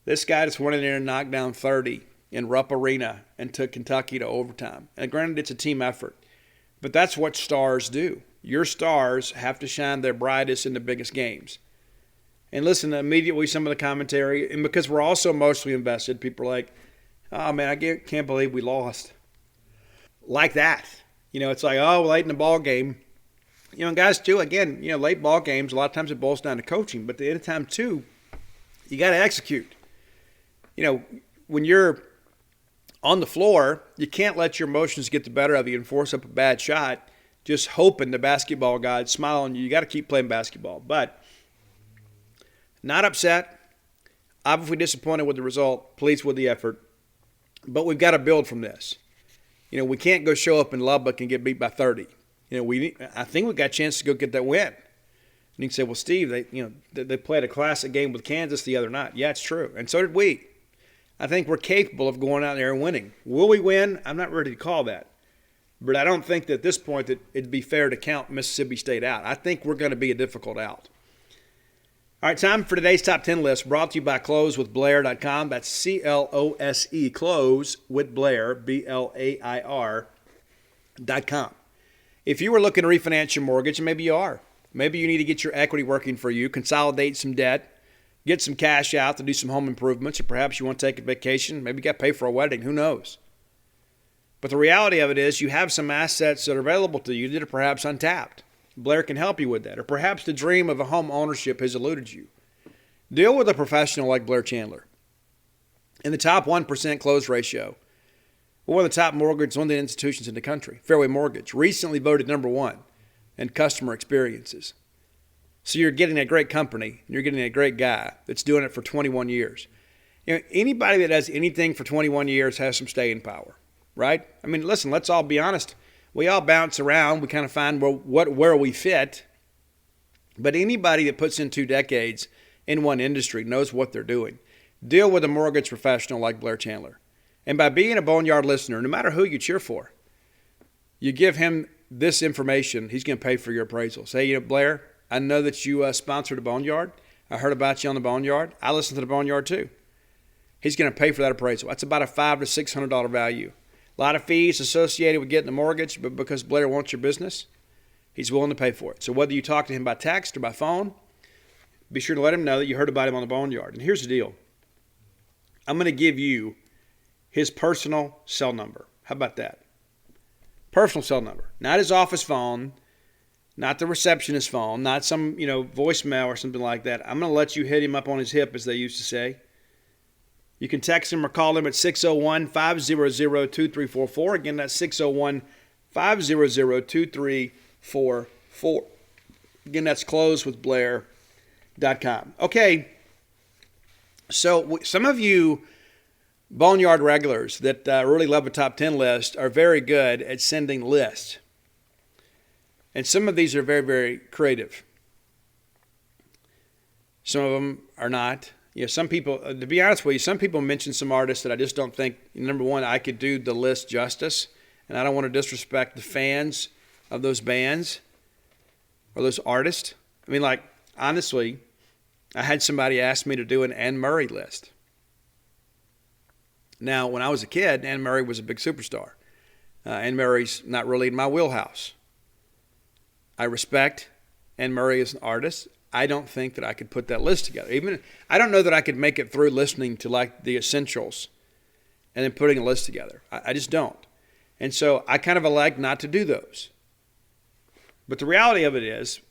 B: This guy just went in there and knocked down 30 in Rupp Arena and took Kentucky to overtime. And granted, it's a team effort, but that's what stars do. Your stars have to shine their brightest in the biggest games. And listen, immediately some of the commentary, and because we're also emotionally invested, people are like, oh, man, I can't believe we lost. Like that. It's like, oh, late in the ball game. And guys, too, again, late ball games, a lot of times it boils down to coaching. But at the end of time, too, you got to execute. When you're on the floor, you can't let your emotions get the better of you and force up a bad shot, just hoping the basketball guys smile on you. You got to keep playing basketball. But not upset, obviously disappointed with the result, pleased with the effort. But we've got to build from this. We can't go show up in Lubbock and get beat by 30. I think we got a chance to go get that win. And you can say, well, Steve, they played a classic game with Kansas the other night. Yeah, it's true. And so did we. I think we're capable of going out there and winning. Will we win? I'm not ready to call that. But I don't think that at this point that it'd be fair to count Mississippi State out. I think we're going to be a difficult out. All right, time for today's top 10 list, brought to you by closewithblair.com. That's C-L-O-S-E, closewithblair, B-L-A-I-R.com. If you were looking to refinance your mortgage, and maybe you are, maybe you need to get your equity working for you, consolidate some debt, get some cash out to do some home improvements, or perhaps you want to take a vacation, maybe you got to pay for a wedding, who knows? But the reality of it is you have some assets that are available to you that are perhaps untapped. Blair can help you with that. Or perhaps the dream of a home ownership has eluded you. Deal with a professional like Blair Chandler. In the top 1% close ratio, we're one of the top mortgage lending institutions in the country. Fairway Mortgage, recently voted number 1 in customer experiences. So you're getting a great company, and you're getting a great guy that's doing it for 21 years. You know, anybody that does anything for 21 years has some staying power, right? I mean, listen, let's all be honest. We all bounce around. We kind of find where we fit. But anybody that puts in 2 decades in one industry knows what they're doing. Deal with a mortgage professional like Blair Chandler. And by being a Boneyard listener, no matter who you cheer for, you give him this information, he's going to pay for your appraisal. Say, you know, Blair, I know that you sponsored a Boneyard. I heard about you on the Boneyard. I listened to the Boneyard too. He's going to pay for that appraisal. That's about a $500 to $600 value. A lot of fees associated with getting the mortgage, but because Blair wants your business, he's willing to pay for it. So whether you talk to him by text or by phone, be sure to let him know that you heard about him on the Boneyard. And here's the deal. I'm going to give you his personal cell number. How about that? Personal cell number. Not his office phone, not the receptionist's phone, not some, voicemail or something like that. I'm going to let you hit him up on his hip, as they used to say. You can text him or call him at 601-500-2344. Again, that's 601-500-2344. Again, that's closewithblair.com. Okay, so some of you Boneyard regulars that really love a top 10 list are very good at sending lists. And some of these are very, very creative. Some of them are not. Some people, to be honest with you, some people mention some artists that I just don't think, number one, I could do the list justice. And I don't want to disrespect the fans of those bands or those artists. I mean, like, honestly, I had somebody ask me to do an Anne Murray list. Now, when I was a kid, Anne Murray was a big superstar. Anne Murray's not really in my wheelhouse. I respect Anne Murray as an artist. I don't think that I could put that list together. I don't know that I could make it through listening to like the essentials and then putting a list together. I just don't. And so I kind of elect not to do those. But the reality of it is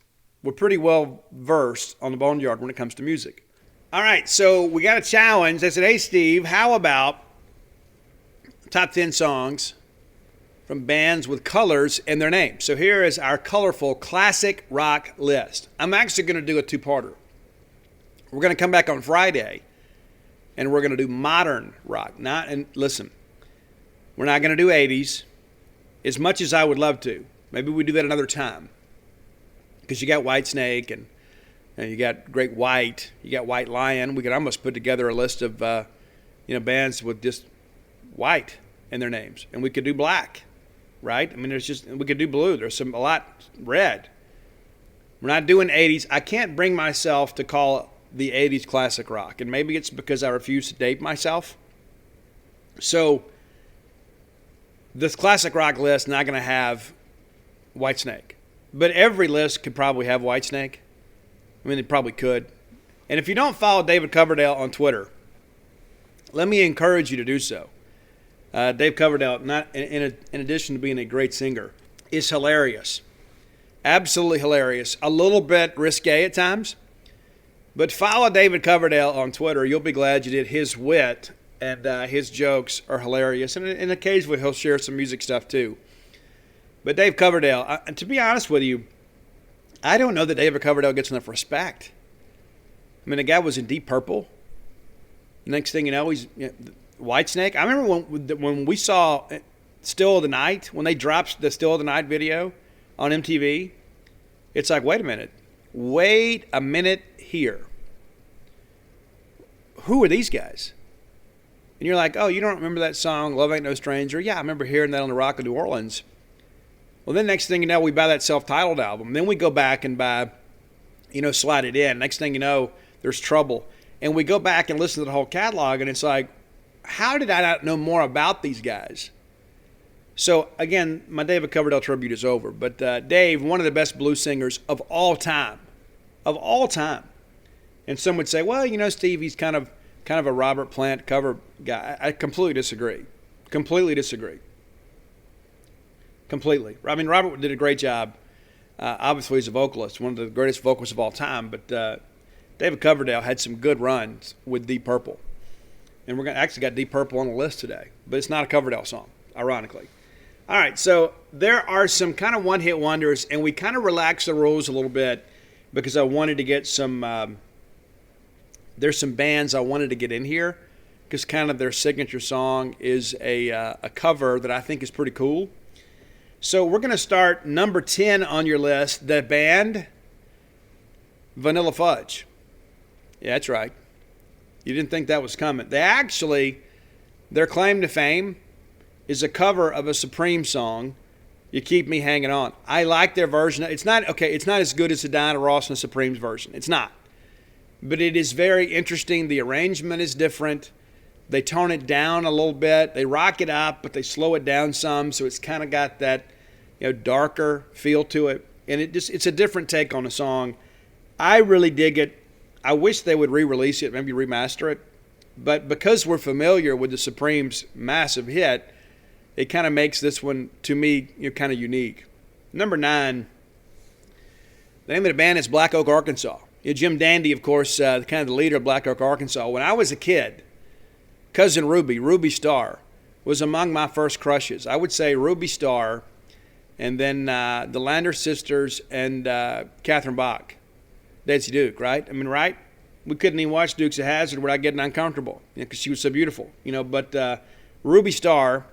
B: we're pretty well versed on the Boneyard when it comes to music. All right, so we got a challenge. I said, hey, Steve, how about top 10 songs from bands with colors in their name? So here is our colorful classic rock list. I'm actually going to do a 2-parter. We're going to come back on Friday, and we're going to do modern rock. Listen, we're not going to do 80s, as much as I would love to. Maybe we do that another time, because you got Whitesnake and you got Great White, you got White Lion. We could almost put together a list of bands with just white in their names, and we could do black. Right? I mean, we could do blue. There's a lot red. We're not doing 80s. I can't bring myself to call the 80s classic rock. And maybe it's because I refuse to date myself. So this classic rock list is not going to have Whitesnake. But every list could probably have Whitesnake. I mean, they probably could. And if you don't follow David Coverdale on Twitter, let me encourage you to do so. Dave Coverdale, in addition to being a great singer, is hilarious. Absolutely hilarious. A little bit risque at times. But follow David Coverdale on Twitter. You'll be glad you did. His wit and his jokes are hilarious. And occasionally he'll share some music stuff too. But Dave Coverdale, to be honest with you, I don't know that David Coverdale gets enough respect. I mean, the guy was in Deep Purple. Next thing you know, he's... Whitesnake. I remember when we saw Still of the Night, when they dropped the Still of the Night video on MTV, it's like, wait a minute here. Who are these guys? And you're like, oh, you don't remember that song, Love Ain't No Stranger? Yeah, I remember hearing that on the Rock of New Orleans. Well, then next thing you know, we buy that self-titled album. Then we go back and buy, Slide It In. Next thing you know, there's trouble. And we go back and listen to the whole catalog, and it's like, how did I not know more about these guys? So, again, my David Coverdale tribute is over. But Dave, one of the best blues singers of all time. Of all time. And some would say, well, Steve, he's kind of a Robert Plant cover guy. I completely disagree. Completely disagree. Completely. I mean, Robert did a great job. Obviously, he's a vocalist, one of the greatest vocalists of all time. But David Coverdale had some good runs with Deep Purple. And we're actually got Deep Purple on the list today. But it's not a Coverdale song, ironically. All right, so there are some kind of one-hit wonders, and we kind of relaxed the rules a little bit because I wanted to get some there's some bands I wanted to get in here because kind of their signature song is a cover that I think is pretty cool. So we're going to start number 10 on your list, the band Vanilla Fudge. Yeah, that's right. You didn't think that was coming. Their claim to fame is a cover of a Supreme song, You Keep Me Hanging On. I like their version. It's not as good as the Diana Ross and the Supremes version. It's not. But it is very interesting. The arrangement is different. They tone it down a little bit. They rock it up, but they slow it down some, so it's kind of got that darker feel to it. And it's a different take on the song. I really dig it. I wish they would re-release it, maybe remaster it. But because we're familiar with the Supremes' massive hit, it kind of makes this one, to me, kind of unique. Number 9, the name of the band is Black Oak, Arkansas. Jim Dandy, of course, kind of the leader of Black Oak, Arkansas. When I was a kid, Cousin Ruby Starr, was among my first crushes. I would say Ruby Starr, and then the Lander sisters and Catherine Bach. Daisy Duke, right? I mean, right? We couldn't even watch Dukes of Hazzard without getting uncomfortable because she was so beautiful. But Ruby Starr,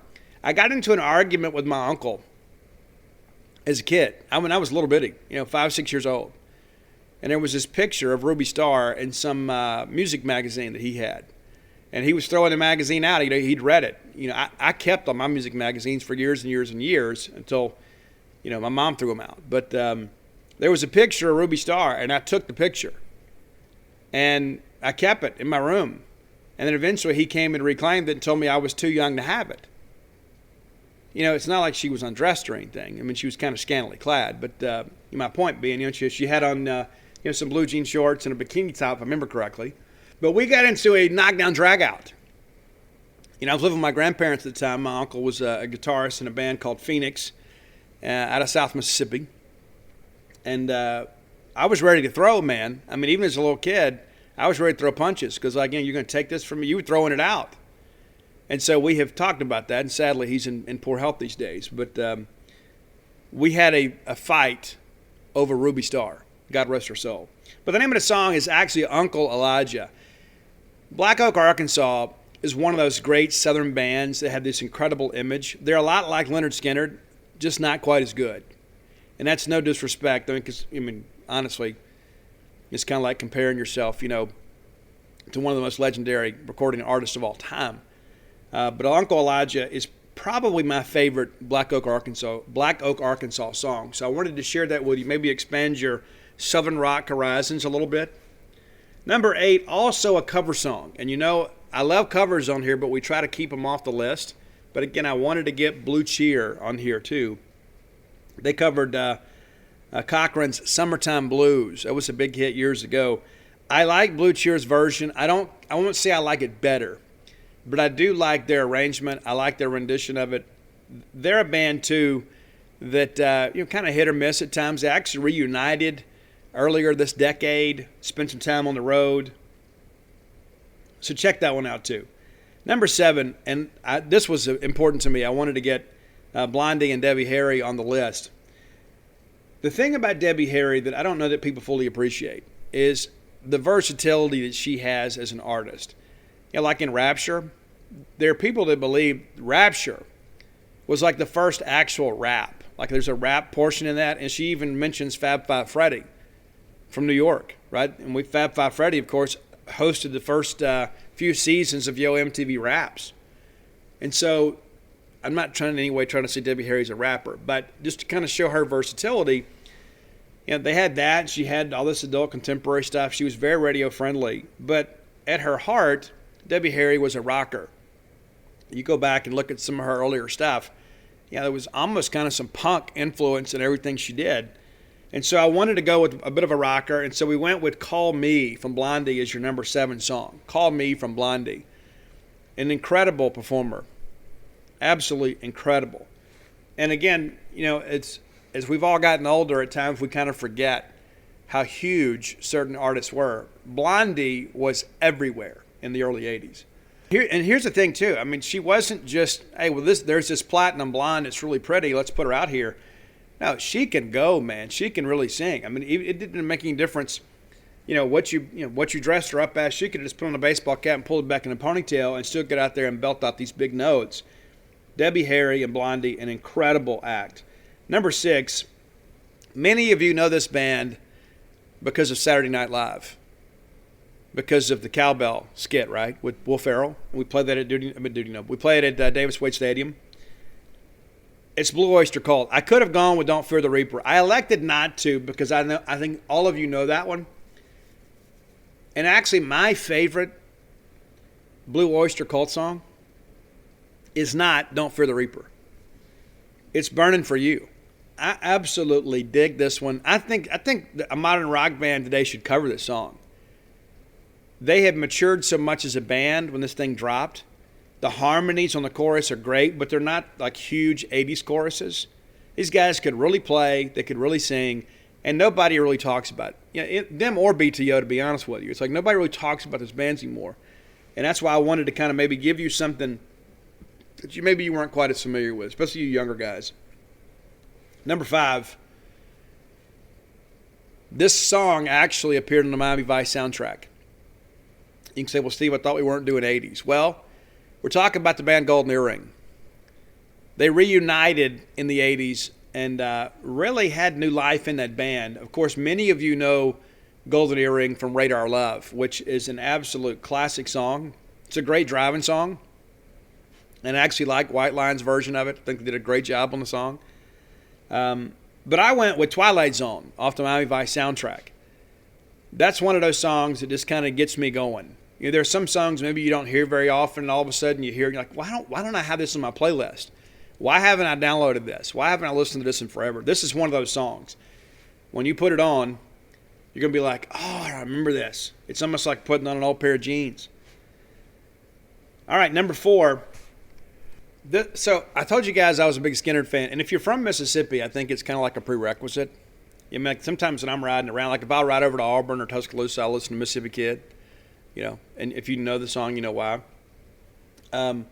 B: I got into an argument with my uncle as a kid. I was a little bitty, 5, 6 years old. And there was this picture of Ruby Starr in some music magazine that he had. And he was throwing the magazine out. He'd read it. I kept on my music magazines for years and years and years until, my mom threw them out. But there was a picture of Ruby Starr, and I took the picture. And I kept it in my room. And then eventually he came and reclaimed it and told me I was too young to have it. It's not like she was undressed or anything. I mean, she was kind of scantily clad. But my point being, she had on some blue jean shorts and a bikini top, if I remember correctly. But we got into a knockdown drag-out. I was living with my grandparents at the time. My uncle was a guitarist in a band called Phoenix out of South Mississippi. And I was ready to throw, man. I mean, even as a little kid, I was ready to throw punches because, you're going to take this from me. You were throwing it out. And so we have talked about that, and sadly he's in poor health these days. But we had a fight over Ruby Starr. God rest her soul. But the name of the song is actually Uncle Elijah. Black Oak, Arkansas is one of those great southern bands that have this incredible image. They're a lot like Lynyrd Skynyrd, just not quite as good. And that's no disrespect, because, honestly, it's kind of like comparing yourself, to one of the most legendary recording artists of all time. But Uncle Elijah is probably my favorite Black Oak, Arkansas song. So I wanted to share that with you, maybe expand your Southern rock horizons a little bit. Number 8, also a cover song. And I love covers on here, but we try to keep them off the list. But again, I wanted to get Blue Cheer on here too. They covered Cochran's Summertime Blues. That was a big hit years ago. I like Blue Cheer's version. I won't say I like it better, but I do like their arrangement. I like their rendition of it. They're a band too that kind of hit or miss at times. They actually reunited earlier this decade, spent some time on the road. So check that one out too. Number 7, and this was important to me. I wanted to get Blondie and Debbie Harry on the list. The thing about Debbie Harry that I don't know that people fully appreciate is the versatility that she has as an artist. Like in Rapture, there are people that believe Rapture was like the first actual rap. Like there's a rap portion in that, and she even mentions Fab Five Freddy from New York, right? And Fab Five Freddy, of course, hosted the first few seasons of Yo MTV Raps. And so I'm not trying to say Debbie Harry's a rapper, but just to kind of show her versatility, They had that. She had all this adult contemporary stuff. She was very radio friendly. But at her heart, Debbie Harry was a rocker. You go back and look at some of her earlier stuff. There was almost kind of some punk influence in everything she did. And so I wanted to go with a bit of a rocker. And so we went with Call Me from Blondie as your number 7 song. Call Me from Blondie. An incredible performer. Absolutely incredible. And again, it's as we've all gotten older, at times we kind of forget how huge certain artists were. Blondie was everywhere in the early 80s. Here's the thing, too. I mean, she wasn't just, hey, well, there's this platinum blonde that's really pretty. Let's put her out here. No, she can go, man. She can really sing. I mean, it didn't make any difference, what you dressed her up as. She could just put on a baseball cap and pull it back in a ponytail and still get out there and belt out these big notes. Debbie Harry and Blondie, an incredible act. Number 6, many of you know this band because of Saturday Night Live. Because of the cowbell skit, right, with Will Ferrell. We played that we played it at Davis Wade Stadium. It's Blue Oyster Cult. I could have gone with Don't Fear the Reaper. I elected not to because I think all of you know that one. And actually, my favorite Blue Oyster Cult song is not Don't Fear the Reaper. It's Burning for You. I absolutely dig this one. I think a modern rock band today should cover this song. They have matured so much as a band when this thing dropped. The harmonies on the chorus are great, but they're not like huge 80s choruses. These guys could really play, they could really sing, and nobody really talks about it. Them or BTO, to be honest with you. It's like nobody really talks about those bands anymore. And that's why I wanted to kind of maybe give you something that you weren't quite as familiar with, especially you younger guys. Number 5. This song actually appeared on the Miami Vice soundtrack. You can say, well, Steve, I thought we weren't doing 80s. Well, we're talking about the band Golden Earring. They reunited in the 80s and really had new life in that band. Of course, many of you know Golden Earring from Radar Love, which is an absolute classic song. It's a great driving song. And I actually like White Line's version of it. I think they did a great job on the song. But I went with Twilight Zone off the Miami Vice soundtrack. That's one of those songs that just kind of gets me going. There are some songs maybe you don't hear very often, and all of a sudden you hear, you're like, why don't I have this on my playlist? Why haven't I downloaded this? Why haven't I listened to this in forever? This is one of those songs. When you put it on, you're going to be like, oh, I remember this. It's almost like putting on an old pair of jeans. All right, number 4. So I told you guys I was a big Skynyrd fan, and if you're from Mississippi, I think it's kind of like a prerequisite. Sometimes when I'm riding around, like if I ride over to Auburn or Tuscaloosa, I'll listen to Mississippi Kid. And if you know the song, you know why. But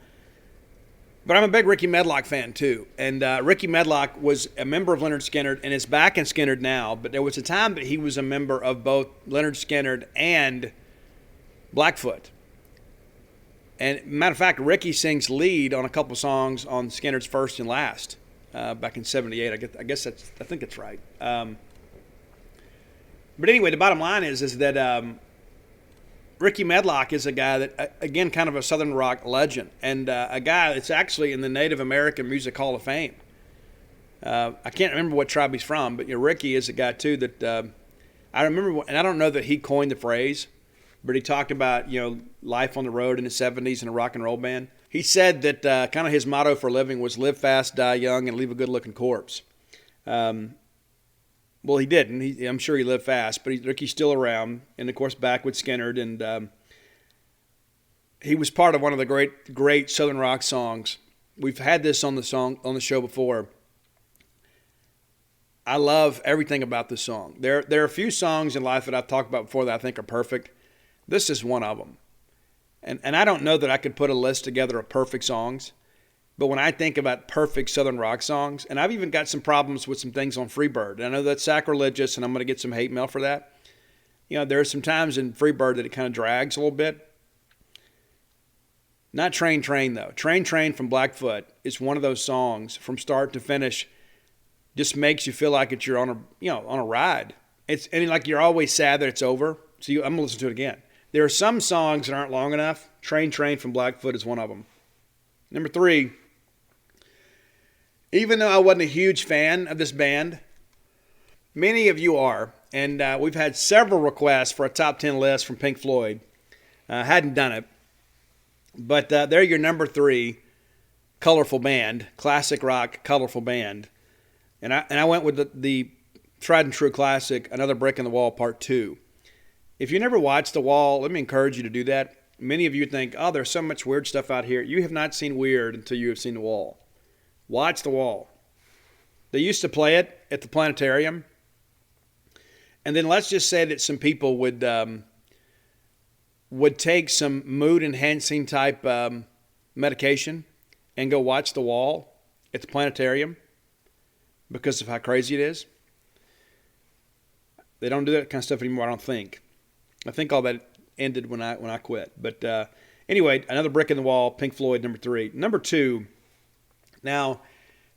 B: I'm a big Ricky Medlock fan, too. And Ricky Medlock was a member of Lynyrd Skynyrd and is back in Skynyrd now. But there was a time that he was a member of both Lynyrd Skynyrd and Blackfoot. And matter of fact, Ricky sings lead on a couple songs on Skynyrd's First and Last back in '78. I think that's right. But anyway, the bottom line is that Ricky Medlock is a guy that, again, kind of a Southern rock legend, and a guy that's actually in the Native American Music Hall of Fame. I can't remember what tribe he's from, but Ricky is a guy, too, that I remember, and I don't know that he coined the phrase, but he talked about, life on the road in the 70s in a rock and roll band. He said that kind of his motto for living was live fast, die young, and leave a good-looking corpse. Well, he didn't. I'm sure he lived fast, but Ricky's still around, and of course back with Skynyrd, and he was part of one of the great Southern rock songs. We've had this on the show before. I love everything about this song. There are a few songs in life that I've talked about before that I think are perfect. This is one of them, and I don't know that I could put a list together of perfect songs. But when I think about perfect Southern rock songs, and I've even got some problems with some things on Freebird. And I know that's sacrilegious, and I'm going to get some hate mail for that. There are some times in Freebird that it kind of drags a little bit. Not Train, though. Train from Blackfoot is one of those songs from start to finish. Just makes you feel like you're on a ride. And like you're always sad that it's over. So I'm going to listen to it again. There are some songs that aren't long enough. Train from Blackfoot is one of them. Number 3. Even though I wasn't a huge fan of this band, many of you are, and we've had several requests for a top 10 list from Pink Floyd. Hadn't done it, but they're your number 3 colorful band, classic rock colorful band. And I went with the tried and true classic, Another Brick in the Wall Part 2. If you never watched The Wall, let me encourage you to do that. Many of you think, oh, there's so much weird stuff out here. You have not seen weird until you have seen The Wall. Watch The Wall. They used to play it at the planetarium. And then let's just say that some people would take some mood-enhancing type medication and go watch The Wall at the planetarium because of how crazy it is. They don't do that kind of stuff anymore, I don't think. I think all that ended when I quit. But anyway, Another Brick in the Wall, Pink Floyd, number 3. Number 2, now,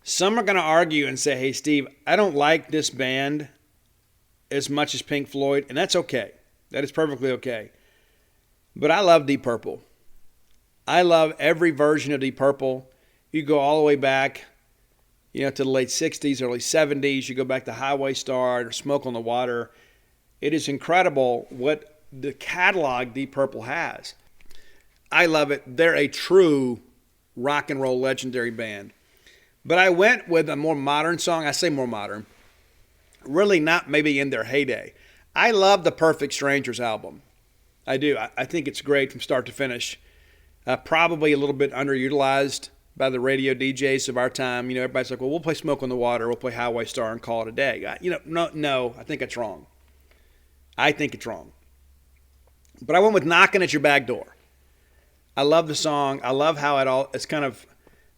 B: some are going to argue and say, hey, Steve, I don't like this band as much as Pink Floyd, and that's okay. That is perfectly okay. But I love Deep Purple. I love every version of Deep Purple. You go all the way back, to the late 60s, early 70s. You go back to Highway Star or Smoke on the Water. It is incredible what the catalog Deep Purple has. I love it. They're a true rock and roll legendary band. But I went with a more modern song. I say more modern. Really not maybe in their heyday. I love the Perfect Strangers album. I do. I think it's great from start to finish. Probably a little bit underutilized by the radio DJs of our time. Everybody's like, well, we'll play Smoke on the Water, we'll play Highway Star and call it a day. No, I think it's wrong. I think it's wrong. But I went with Knocking at Your Back Door. I love the song. I love how it's kind of,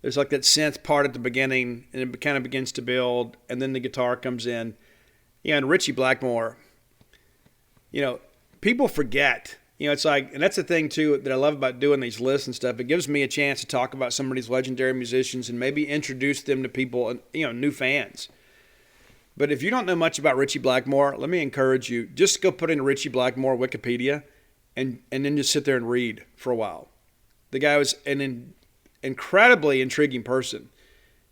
B: there's like that synth part at the beginning, and it kind of begins to build, and then the guitar comes in. And Ritchie Blackmore, people forget. It's like, and that's the thing, too, that I love about doing these lists and stuff. It gives me a chance to talk about some of these legendary musicians and maybe introduce them to people, new fans. But if you don't know much about Ritchie Blackmore, let me encourage you, just go put in Ritchie Blackmore Wikipedia and then just sit there and read for a while. The guy was an incredibly intriguing person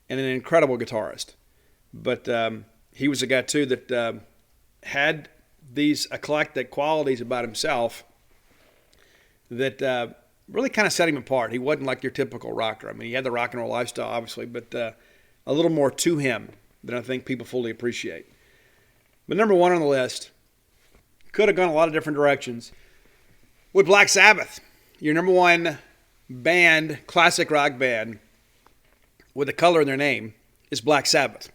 B: and an incredible guitarist. But he was a guy, too, that had these eclectic qualities about himself that really kind of set him apart. He wasn't like your typical rocker. I mean, he had the rock and roll lifestyle, obviously, but a little more to him than I think people fully appreciate. But number 1 on the list, could have gone a lot of different directions, with Black Sabbath, your number 1 band, classic rock band, with a color in their name, is Black Sabbath.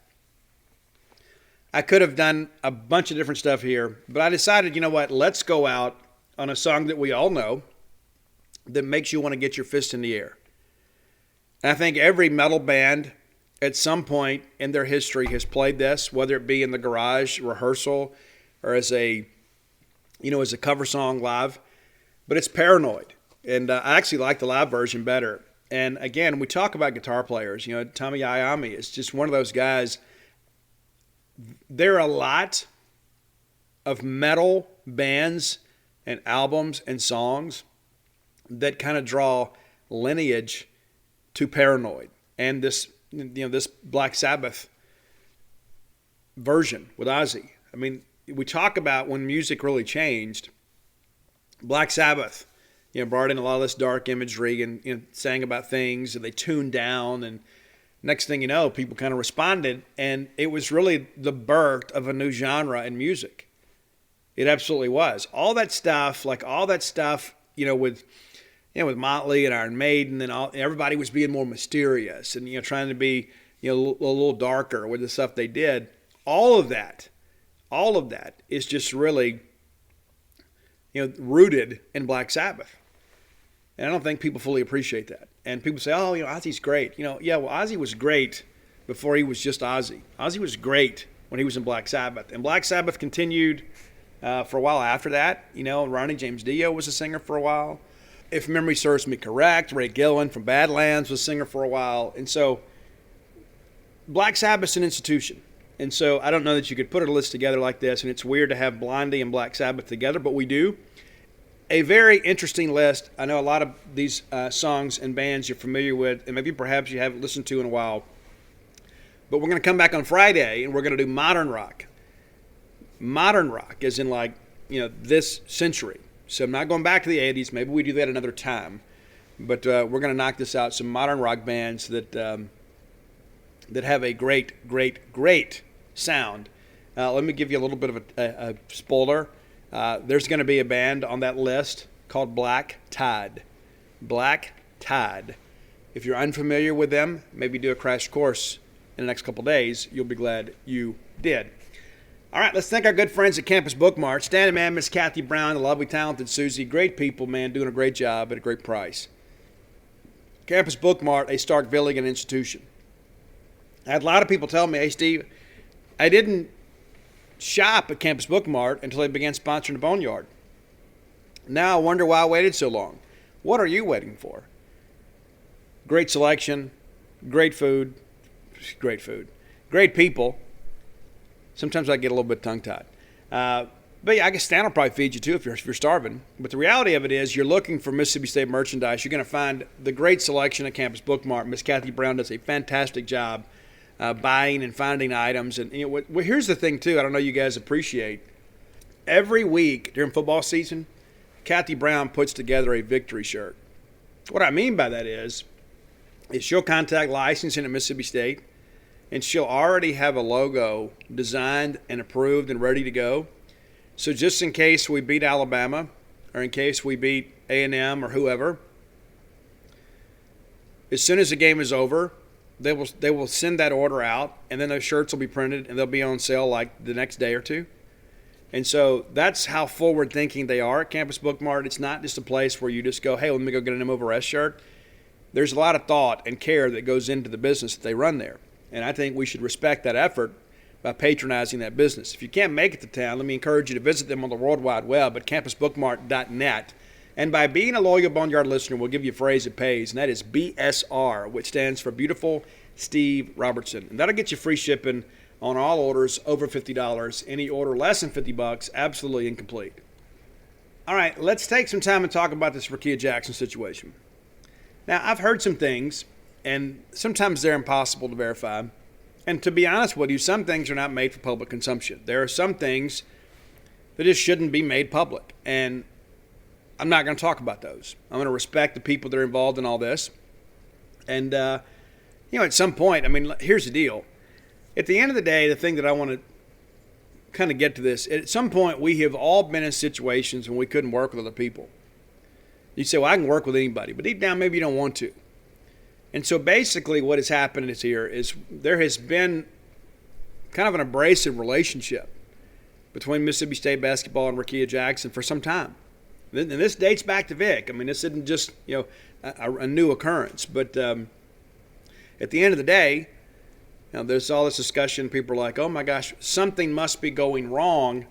B: I could have done a bunch of different stuff here, but I decided, let's go out on a song that we all know that makes you want to get your fist in the air. And I think every metal band at some point in their history has played this, whether it be in the garage rehearsal or as a cover song live. But it's Paranoid. And I actually like the live version better. And again, we talk about guitar players. Tommy Iommi is just one of those guys. There are a lot of metal bands and albums and songs that kind of draw lineage to Paranoid and this Black Sabbath version with Ozzy. I mean, we talk about when music really changed. Black Sabbath, brought in a lot of this dark imagery and sang about things, and they tuned down, and next thing you know, people kind of responded, and it was really the birth of a new genre in music. It absolutely was. All that stuff, with Motley and Iron Maiden, and everybody was being more mysterious and trying to be a little darker with the stuff they did. All of that is just really rooted in Black Sabbath, and I don't think people fully appreciate that. And people say, "Oh, Ozzy's great." Ozzy was great before he was just Ozzy. Ozzy was great when he was in Black Sabbath, and Black Sabbath continued for a while after that. Ronnie James Dio was a singer for a while. If memory serves me correct, Ray Gillen from Badlands was a singer for a while. And so Black Sabbath's an institution. And so I don't know that you could put a list together like this, and it's weird to have Blondie and Black Sabbath together, but we do. A very interesting list. I know a lot of these songs and bands you're familiar with, and maybe perhaps you haven't listened to in a while. But we're going to come back on Friday, and we're going to do modern rock. modern rock, as in this century. So I'm not going back to the 80s. Maybe we do that another time. But we're going to knock this out. Some modern rock bands that have a great sound. Let me give you a little bit of a spoiler. There's going to be a band on that list called Black Tide. Black Tide. If you're unfamiliar with them, maybe do a crash course in the next couple days. You'll be glad you did. All right, let's thank our good friends at Campus Bookmart. Standing man, Miss Kathy Brown, the lovely, talented Susie. Great people, man, doing a great job at a great price. Campus Bookmart, a Starkvillian institution. I had a lot of people tell me, hey, Steve, I didn't shop at Campus Bookmart until they began sponsoring the Boneyard. Now I wonder why I waited so long. What are you waiting for? Great selection, great food, great people. Sometimes I get a little bit tongue-tied. But yeah, I guess Stan will probably feed you too if you're starving. But the reality of it is you're looking for Mississippi State merchandise. You're going to find the great selection at Campus Bookmart. Miss Kathy Brown does a fantastic job buying and finding items. And here's the thing too, I don't know you guys appreciate. Every week during football season, Kathy Brown puts together a victory shirt. What I mean by that is she'll contact licensing at Mississippi State, and she'll already have a logo designed and approved and ready to go. So just in case we beat Alabama or in case we beat A&M or whoever, as soon as the game is over, they will send that order out, and then those shirts will be printed and they'll be on sale like the next day or two. And so that's how forward-thinking they are at Campus Bookmart. It's not just a place where you just go, hey, let me go get an M over S shirt. There's a lot of thought and care that goes into the business that they run there. And I think we should respect that effort by patronizing that business. If you can't make it to town, let me encourage you to visit them on the World Wide Web at campusbookmart.net. And by being a loyal Boneyard listener, we'll give you a phrase that pays, and that is BSR, which stands for Beautiful Steve Robertson. And that'll get you free shipping on all orders over $50. Any order less than $50, absolutely incomplete. All right, let's take some time and talk about this Rakia Jackson situation. Now, I've heard some things, and sometimes they're impossible to verify. And to be honest with you, some things are not made for public consumption. There are some things that just shouldn't be made public. And I'm not going to talk about those. I'm going to respect the people that are involved in all this. And, at some point, here's the deal. At the end of the day, the thing that I want to kind of get to this, at some point we have all been in situations when we couldn't work with other people. You say, well, I can work with anybody. But deep down, maybe you don't want to. And so basically what has happened is there has been kind of an abrasive relationship between Mississippi State basketball and Rakia Jackson for some time. And this dates back to Vic. This isn't just a new occurrence. But at the end of the day, there's all this discussion. People are like, oh, my gosh, something must be going wrong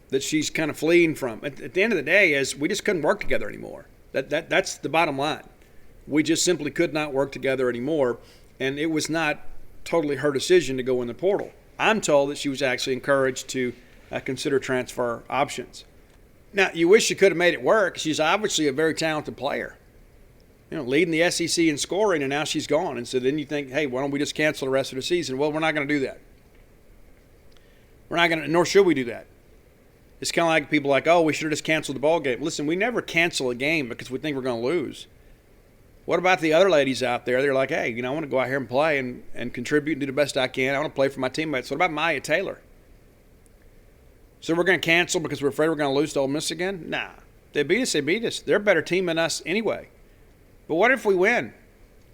B: that she's kind of fleeing from. At the end of the day is we just couldn't work together anymore. That's the bottom line. We just simply could not work together anymore, and it was not totally her decision to go in the portal. I'm told that she was actually encouraged to consider transfer options. Now, you wish you could have made it work. She's obviously a very talented player, leading the SEC in scoring, and now she's gone. And so then you think, hey, why don't we just cancel the rest of the season? Well, we're not going to do that. We're not going to, nor should we do that. It's kind of like people like, oh, we should have just canceled the ball game. Listen, we never cancel a game because we think we're going to lose. What about the other ladies out there? They're like, hey, I want to go out here and play and contribute and do the best I can. I want to play for my teammates. What about Maya Taylor? So we're going to cancel because we're afraid we're going to lose to Ole Miss again? Nah. They beat us, they beat us. They're a better team than us anyway. But what if we win?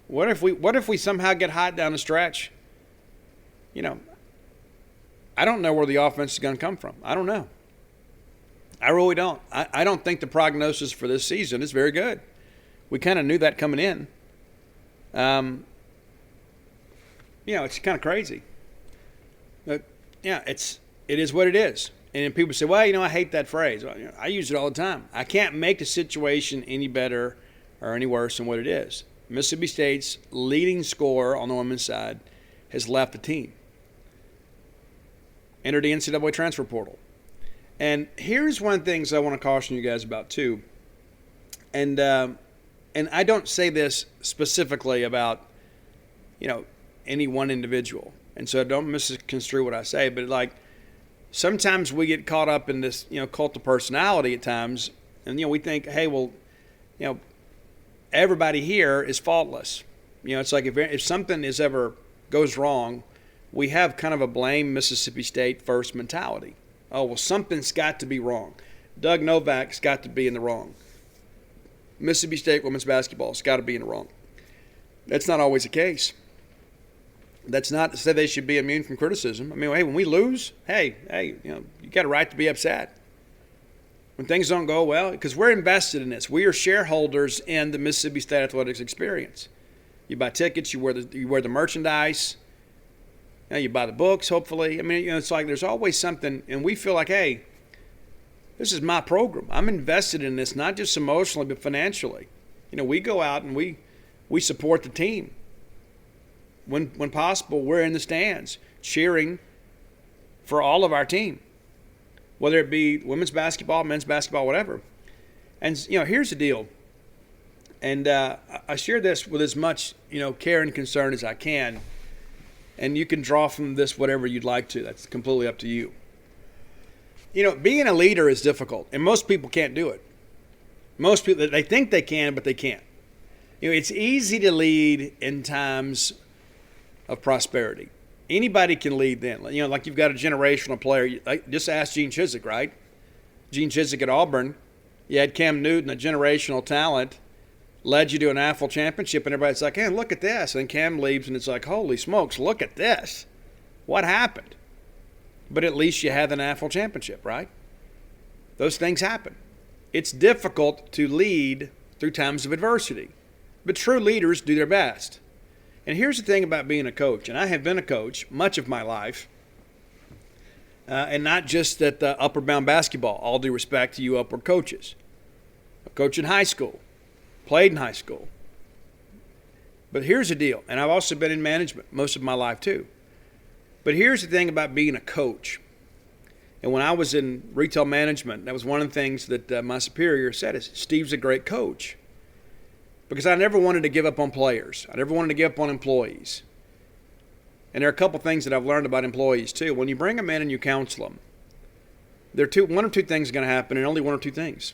B: What if we somehow get hot down the stretch? I don't know where the offense is going to come from. I don't know. I really don't. I don't think the prognosis for this season is very good. We kind of knew that coming in. It's kind of crazy. But, it is what it is. And then people say, well, I hate that phrase. Well, I use it all the time. I can't make the situation any better or any worse than what it is. Mississippi State's leading scorer on the women's side has left the team. Entered the NCAA transfer portal. And here's one of the things I want to caution you guys about too. And I don't say this specifically about, any one individual. And so don't misconstrue what I say. But sometimes we get caught up in this, cult of personality at times. And, we think, hey, well, everybody here is faultless. It's like if something goes wrong, we have kind of a blame Mississippi State first mentality. Oh, well, something's got to be wrong. Doug Novak's got to be in the wrong. Mississippi State women's basketball's got to be in the wrong. That's not always the case. That's not to say they should be immune from criticism. I mean, hey, when we lose, hey, you got a right to be upset. When things don't go well, because we're invested in this. We are shareholders in the Mississippi State athletics experience. You buy tickets, you wear the merchandise, you buy the books, hopefully. I mean, it's like there's always something, and we feel like, hey, this is my program. I'm invested in this, not just emotionally, but financially. We go out and we support the team. When possible, we're in the stands cheering for all of our team, whether it be women's basketball, men's basketball, whatever. And, here's the deal. And I share this with as much, care and concern as I can. And you can draw from this whatever you'd like to. That's completely up to you. Being a leader is difficult, and most people can't do it. Most people, they think they can, but they can't. It's easy to lead in times of prosperity. Anybody can lead then. Like you've got a generational player. Just ask Gene Chizik, right? Gene Chizik at Auburn. You had Cam Newton, a generational talent, led you to an AFL championship, and everybody's like, hey, look at this. And Cam leaves, and it's like, holy smokes, look at this. What happened? But at least you had an AFL championship, right? Those things happen. It's difficult to lead through times of adversity, but true leaders do their best. And here's the thing about being a coach, and I have been a coach much of my life, and not just at the Upward Bound basketball, all due respect to you Upward coaches. I coached in high school, played in high school. But here's the deal, and I've also been in management most of my life too. But here's the thing about being a coach. And when I was in retail management, that was one of the things that my superior said is, Steve's a great coach. Because I never wanted to give up on players. I never wanted to give up on employees. And there are a couple things that I've learned about employees too. When you bring them in and you counsel them, one or two things are going to happen, and only one or two things.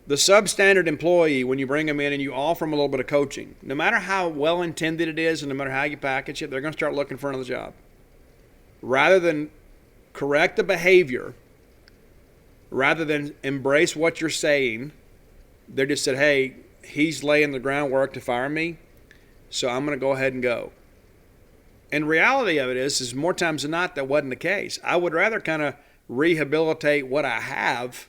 B: The substandard employee, when you bring them in and you offer them a little bit of coaching, no matter how well-intended it is and no matter how you package it, they're going to start looking for another job. Rather than correct the behavior, rather than embrace what you're saying, they just said, hey, he's laying the groundwork to fire me, so I'm going to go ahead and go. And reality of it is more times than not, that wasn't the case. I would rather kind of rehabilitate what I have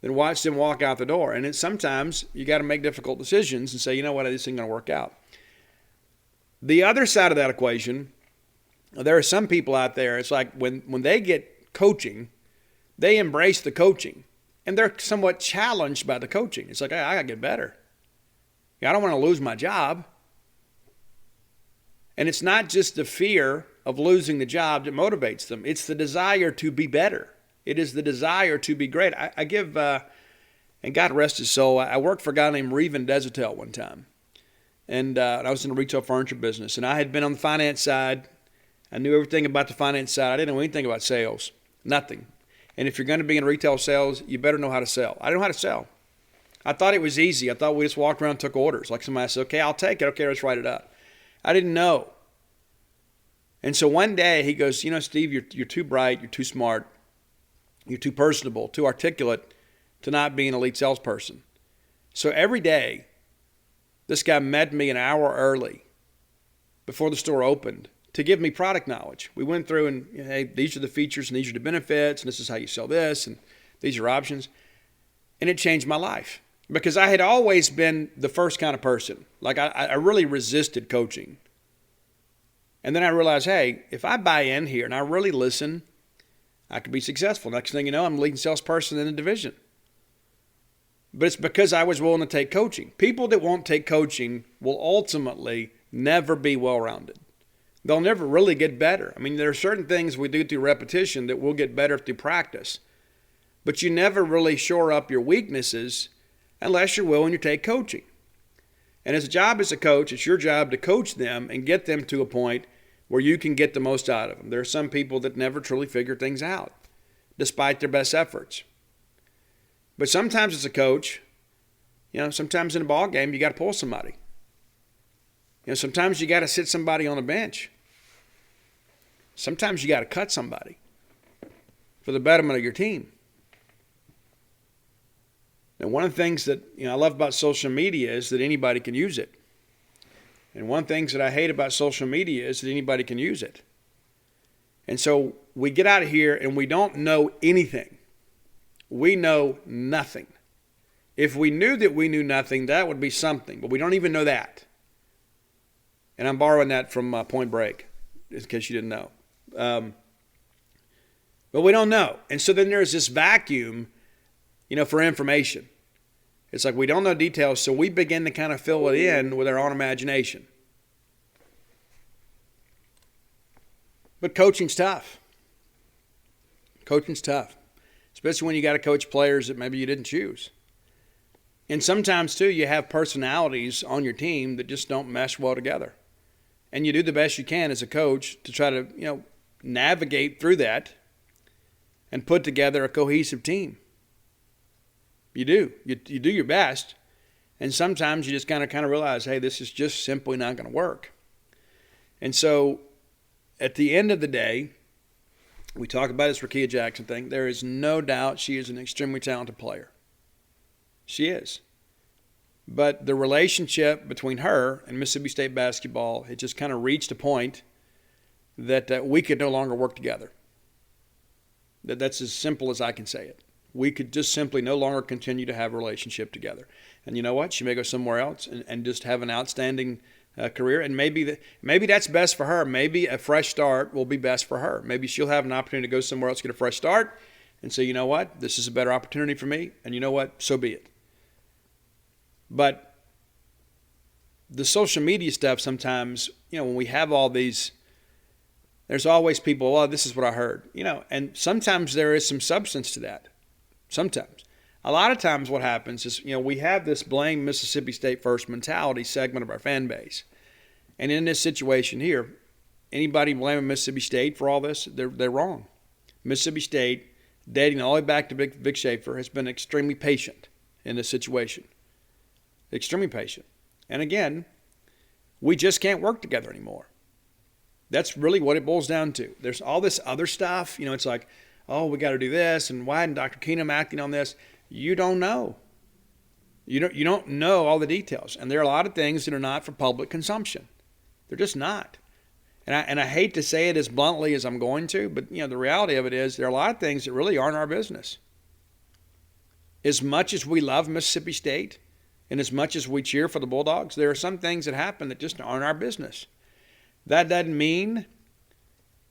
B: than watch them walk out the door. And sometimes you got to make difficult decisions and say, you know what, this isn't going to work out. The other side of that equation, there are some people out there, it's like when they get coaching, they embrace the coaching. And they're somewhat challenged by the coaching. It's like, hey, I got to get better. I don't want to lose my job. And it's not just the fear of losing the job that motivates them. It's the desire to be better. It is the desire to be great. I give, and God rest his soul, I worked for a guy named Reven Desatel one time. And I was in the retail furniture business. And I had been on the finance side. I knew everything about the finance side. I didn't know anything about sales. Nothing. And if you're going to be in retail sales, you better know how to sell. I didn't know how to sell. I thought it was easy. I thought we just walked around and took orders. Like somebody said, okay, I'll take it. Okay, let's write it up. I didn't know. And so one day he goes, Steve, you're too bright, you're too smart, you're too personable, too articulate to not be an elite salesperson. So every day, this guy met me an hour early before the store opened to give me product knowledge. We went through and, hey, these are the features and these are the benefits and this is how you sell this and these are options. And it changed my life because I had always been the first kind of person. Like I really resisted coaching. And then I realized, hey, if I buy in here and I really listen, I could be successful. Next thing you know, I'm the leading salesperson in the division. But it's because I was willing to take coaching. People that won't take coaching will ultimately never be well-rounded. They'll never really get better. I mean, there are certain things we do through repetition that will get better through practice. But you never really shore up your weaknesses unless you're willing to take coaching. And as a job as a coach, it's your job to coach them and get them to a point where you can get the most out of them. There are some people that never truly figure things out, despite their best efforts. But sometimes as a coach, sometimes in a ball game, you got to pull somebody. Sometimes you got to sit somebody on the bench. Sometimes you got to cut somebody for the betterment of your team. And one of the things that I love about social media is that anybody can use it. And one of the things that I hate about social media is that anybody can use it. And so we get out of here and we don't know anything. We know nothing. If we knew that we knew nothing, that would be something. But we don't even know that. And I'm borrowing that from Point Break, in case you didn't know. But we don't know. And so then there's this vacuum, for information. It's like we don't know details, so we begin to kind of fill it in with our own imagination. But coaching's tough. Coaching's tough, especially when you got to coach players that maybe you didn't choose. And sometimes, too, you have personalities on your team that just don't mesh well together. And you do the best you can as a coach to try to, navigate through that and put together a cohesive team. You do. You do your best. And sometimes you just kind of realize, hey, this is just simply not going to work. And so at the end of the day, we talk about this Rakia Jackson thing. There is no doubt she is an extremely talented player. She is. But the relationship between her and Mississippi State basketball had just kind of reached a point that we could no longer work together. That's as simple as I can say it. We could just simply no longer continue to have a relationship together. And you know what? She may go somewhere else and just have an outstanding career. And maybe that's best for her. Maybe a fresh start will be best for her. Maybe she'll have an opportunity to go somewhere else, get a fresh start, and say, you know what? This is a better opportunity for me. And you know what? So be it. But the social media stuff sometimes, when we have all these, there's always people, well, this is what I heard. And sometimes there is some substance to that. Sometimes. A lot of times what happens is, we have this blame Mississippi State first mentality segment of our fan base. And in this situation here, anybody blaming Mississippi State for all this, they're wrong. Mississippi State, dating all the way back to Vic Schaefer, has been extremely patient in this situation. Extremely patient. And again, we just can't work together anymore. That's really what it boils down to. There's all this other stuff. It's like, oh, we got to do this, and why isn't Dr. Keenum acting on this? You don't know. You don't know all the details. And there are a lot of things that are not for public consumption. They're just not. And I hate to say it as bluntly as I'm going to, but the reality of it is there are a lot of things that really aren't our business. As much as we love Mississippi State and as much as we cheer for the Bulldogs, there are some things that happen that just aren't our business. That doesn't mean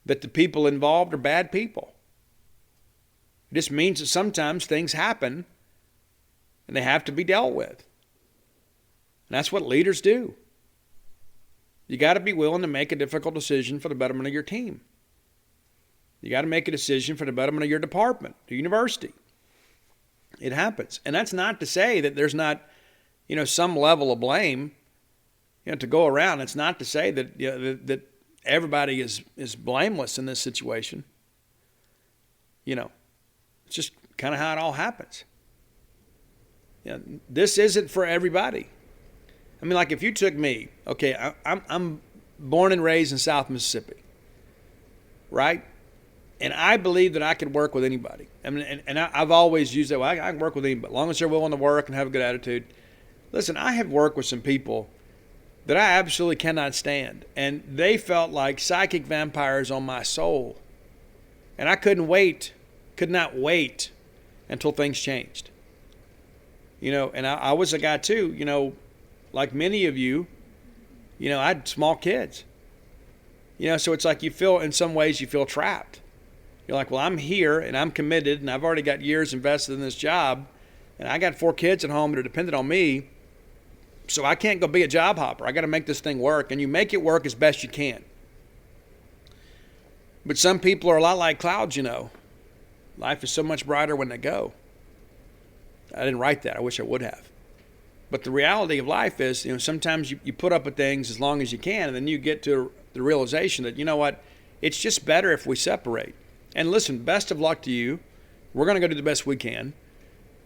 B: that the people involved are bad people. It just means that sometimes things happen and they have to be dealt with. And that's what leaders do. You got to be willing to make a difficult decision for the betterment of your team. You got to make a decision for the betterment of your department, the university. It happens. And that's not to say that there's not, some level of blame, to go around. It's not to say that that everybody is blameless in this situation. It's just kind of how it all happens. This isn't for everybody. I mean, like if you took me, okay, I'm born and raised in South Mississippi, right? And I believe that I could work with anybody. I mean, and I've always used that. Well, I can work with anybody, as long as they're willing to work and have a good attitude. Listen, I have worked with some people that I absolutely cannot stand, and they felt like psychic vampires on my soul. And I could not wait until things changed. And I was a guy too, like many of you, I had small kids. So it's like in some ways you feel trapped. You're like, well, I'm here and I'm committed and I've already got years invested in this job and I got 4 kids at home that are dependent on me. So I can't go be a job hopper. I got to make this thing work. And you make it work as best you can. But some people are a lot like clouds, Life is so much brighter when they go. I didn't write that. I wish I would have. But the reality of life is, sometimes you put up with things as long as you can, and then you get to the realization that, you know what, it's just better if we separate. And listen, best of luck to you. We're going to go do the best we can.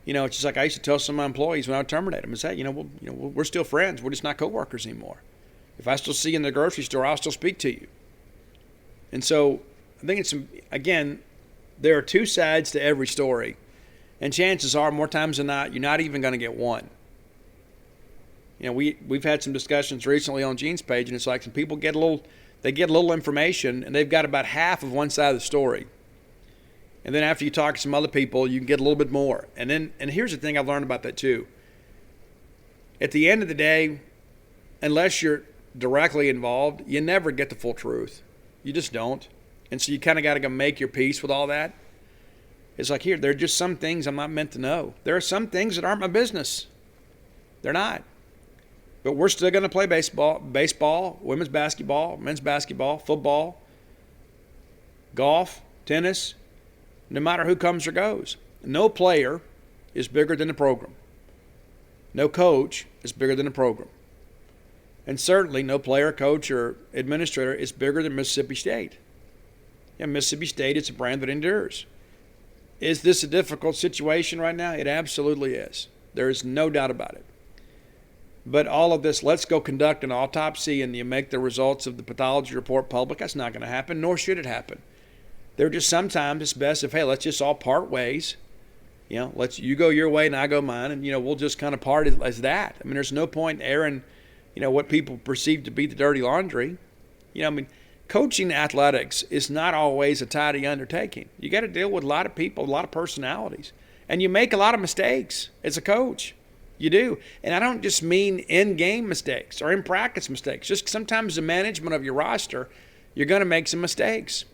B: It's just like I used to tell some of my employees when I would terminate them, is, hey, we're still friends. We're just not coworkers anymore. If I still see you in the grocery store, I'll still speak to you. And so I think again, there are two sides to every story. And chances are, more times than not, you're not even going to get one. We've had some discussions recently on Gene's page, and it's like some people get a little information, and they've got about half of one side of the story. And then after you talk to some other people, you can get a little bit more. And here's the thing I've learned about that too. At the end of the day, unless you're directly involved, you never get the full truth. You just don't. And so you kind of got to go make your peace with all that. It's like, there are just some things I'm not meant to know. There are some things that aren't my business. They're not. But we're still going to play baseball, women's basketball, men's basketball, football, golf, tennis, no matter who comes or goes. No player is bigger than the program. No coach is bigger than the program. And certainly no player, coach, or administrator is bigger than Mississippi State. Mississippi State is a brand that endures. Is this a difficult situation right now? It absolutely is. There is no doubt about it. But all of this, let's go conduct an autopsy and you make the results of the pathology report public, that's not going to happen, nor should it happen. There are just sometimes it's best if, hey, let's just all part ways. You go your way and I go mine, and, we'll just kind of part as that. I mean, there's no point in airing, what people perceive to be the dirty laundry. Coaching athletics is not always a tidy undertaking. You got to deal with a lot of people, a lot of personalities, and you make a lot of mistakes as a coach. You do. And I don't just mean in-game mistakes or in-practice mistakes. Just sometimes the management of your roster, you're going to make some mistakes.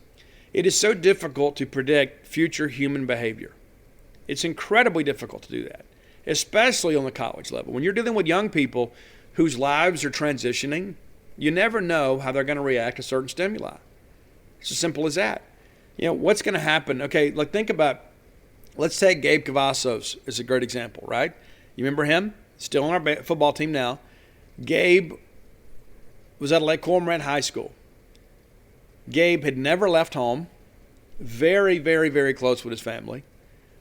B: It is so difficult to predict future human behavior. It's incredibly difficult to do that, especially on the college level. When you're dealing with young people whose lives are transitioning, you never know how they're going to react to certain stimuli. It's as simple as that. What's going to happen? Okay, think about, let's take Gabe Cavazos as a great example, right? You remember him? Still on our football team now. Gabe was at Lake Cormorant High School. Gabe had never left home. Very, very, very close with his family.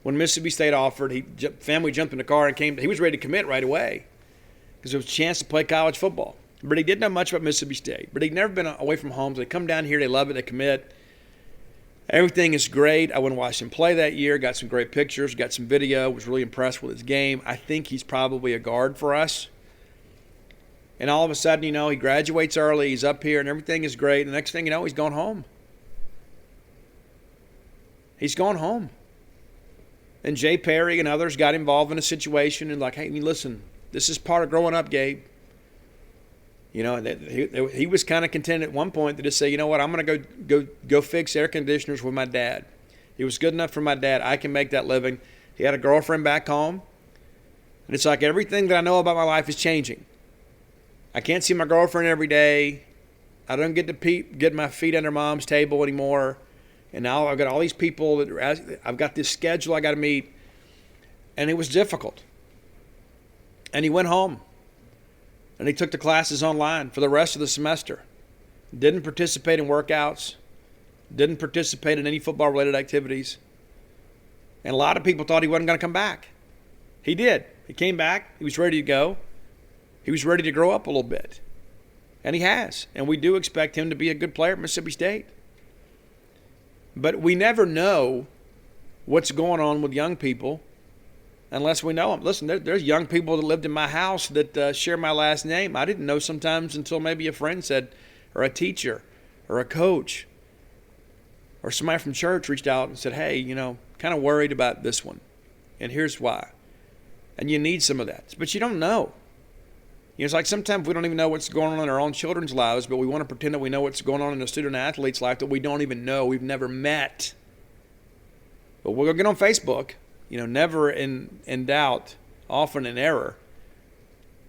B: When Mississippi State offered, family jumped in the car and came. He was ready to commit right away because there was a chance to play college football. But he didn't know much about Mississippi State. But he'd never been away from home. So they come down here. They love it. They commit. Everything is great. I went and watched him play that year. Got some great pictures. Got some video. Was really impressed with his game. I think he's probably a guard for us. And all of a sudden, he graduates early. He's up here, and everything is great. And the next thing you know, he's going home. He's going home. And Jay Perry and others got involved in a situation and hey, listen, this is part of growing up, Gabe. He was kind of content at one point to just say, you know what, I'm going to go fix air conditioners with my dad. He was good enough for my dad. I can make that living. He had a girlfriend back home. And it's like everything that I know about my life is changing. I can't see my girlfriend every day. I don't get to get my feet under mom's table anymore. And now I've got all these people I've got this schedule I got to meet. And it was difficult. And he went home. And he took the classes online for the rest of the semester. Didn't participate in workouts. Didn't participate in any football-related activities. And a lot of people thought he wasn't going to come back. He did. He came back. He was ready to go. He was ready to grow up a little bit. And he has. And we do expect him to be a good player at Mississippi State. But we never know what's going on with young people unless we know them. Listen, there's young people that lived in my house that share my last name. I didn't know sometimes until maybe a friend said, or a teacher, or a coach, or somebody from church reached out and said, hey, kind of worried about this one. And here's why. And you need some of that. But you don't know. It's like sometimes we don't even know what's going on in our own children's lives, but we want to pretend that we know what's going on in a student-athlete's life that we don't even know. We've never met. But we'll go get on Facebook, never in doubt, often in error,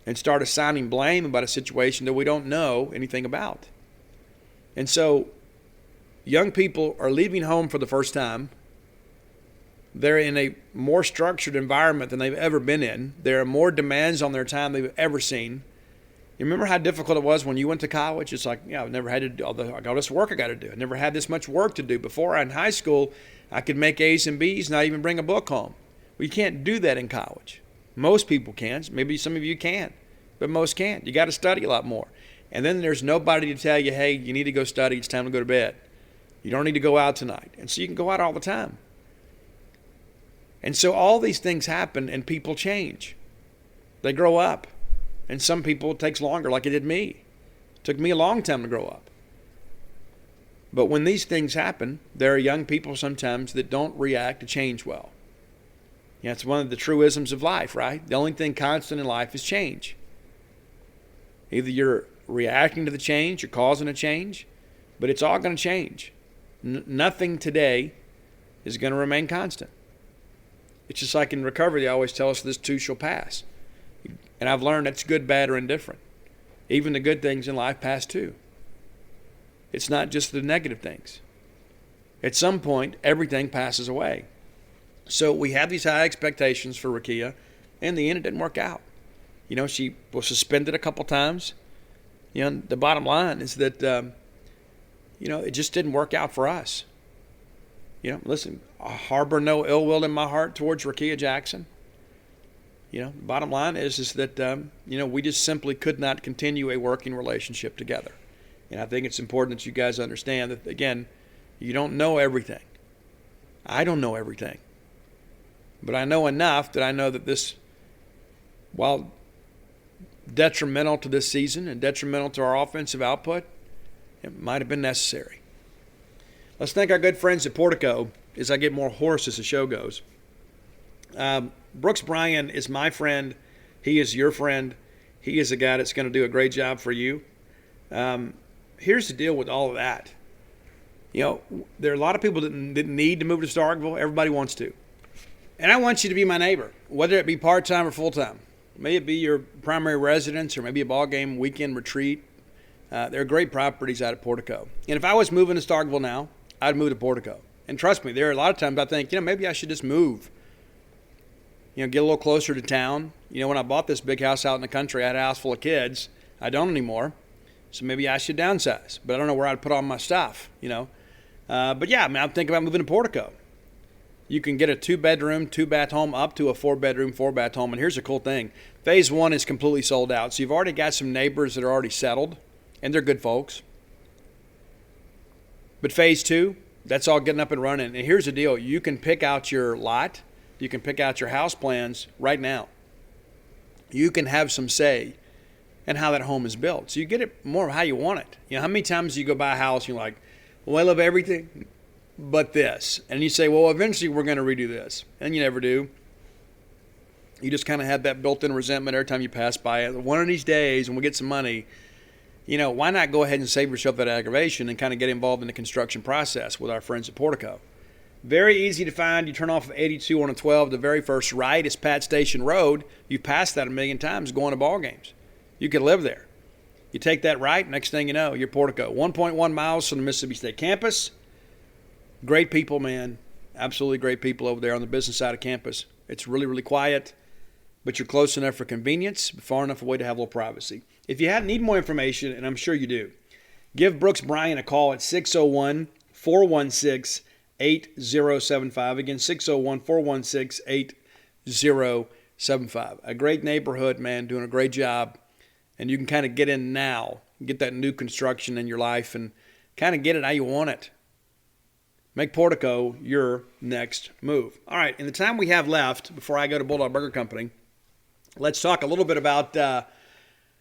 B: and start assigning blame about a situation that we don't know anything about. And so young people are leaving home for the first time. They're in a more structured environment than they've ever been in. There are more demands on their time they've ever seen. You remember how difficult it was when you went to college? It's like, I've never had to do I got all this work I got to do. I never had this much work to do. Before in high school, I could make A's and B's, not even bring a book home. Well, you can't do that in college. Most people can. Maybe some of you can, but most can't. You got to study a lot more. And then there's nobody to tell you, hey, you need to go study. It's time to go to bed. You don't need to go out tonight. And so you can go out all the time. And so all these things happen and people change. They grow up. And some people, it takes longer, like it did me. It took me a long time to grow up. But when these things happen, there are young people sometimes that don't react to change well. It's one of the truisms of life, right? The only thing constant in life is change. Either you're reacting to the change, you're causing a change, but it's all going to change. Nothing today is going to remain constant. It's just like in recovery, they always tell us this too shall pass. And I've learned that's good, bad, or indifferent. Even the good things in life pass too. It's not just the negative things. At some point, everything passes away. So we have these high expectations for Rakia. In the end, it didn't work out. She was suspended a couple times. The bottom line is that, it just didn't work out for us. Listen, I harbor no ill will in my heart towards Rakia Jackson. Bottom line is that, we just simply could not continue a working relationship together. And I think it's important that you guys understand that, again, you don't know everything. I don't know everything. But I know enough that I know that this, while detrimental to this season and detrimental to our offensive output, it might have been necessary. Let's thank our good friends at Portico as I get more hoarse as the show goes. Brooks Bryan is my friend. He is your friend. He is a guy that's going to do a great job for you. Here's the deal with all of that. There are a lot of people that need to move to Starkville. Everybody wants to. And I want you to be my neighbor, whether it be part-time or full-time. May it be your primary residence or maybe a ball game weekend retreat. There are great properties out at Portico. And if I was moving to Starkville now, I'd move to Portico. And trust me, there are a lot of times I think, maybe I should just move. Get a little closer to town. When I bought this big house out in the country, I had a house full of kids. I don't anymore. So maybe I should downsize. But I don't know where I'd put all my stuff, But yeah, I'm thinking about moving to Portico. You can get a 2-bedroom, 2-bath home up to a 4-bedroom, 4-bath home. And here's the cool thing. Phase 1 is completely sold out. So you've already got some neighbors that are already settled. And they're good folks. But Phase 2, that's all getting up and running. And here's the deal. You can pick out your lot. You can pick out your house plans right now. You can have some say in how that home is built. So you get it more of how you want it. How many times do you go buy a house and you're like, well, I love everything but this. And you say, well, eventually we're going to redo this. And you never do. You just kind of have that built-in resentment every time you pass by it. One of these days when we get some money, why not go ahead and save yourself that aggravation and kind of get involved in the construction process with our friends at Portico. Very easy to find. You turn off of 82 on a 12. The very first right is Pat Station Road. You've passed that a million times going to ball games. You could live there. You take that right, next thing you know, you're Portico. 1.1 miles from the Mississippi State campus. Great people, man. Absolutely great people over there on the business side of campus. It's really, really quiet, but you're close enough for convenience, but far enough away to have a little privacy. If you need more information, and I'm sure you do, give Brooks Bryan a call at 601-416-8075. Again, 601-416-8075. A great neighborhood, man, doing a great job. And you can kind of get in now, get that new construction in your life and kind of get it how you want it. Make Portico your next move. All right, in the time we have left before I go to Bulldog Burger Company, let's talk a little bit about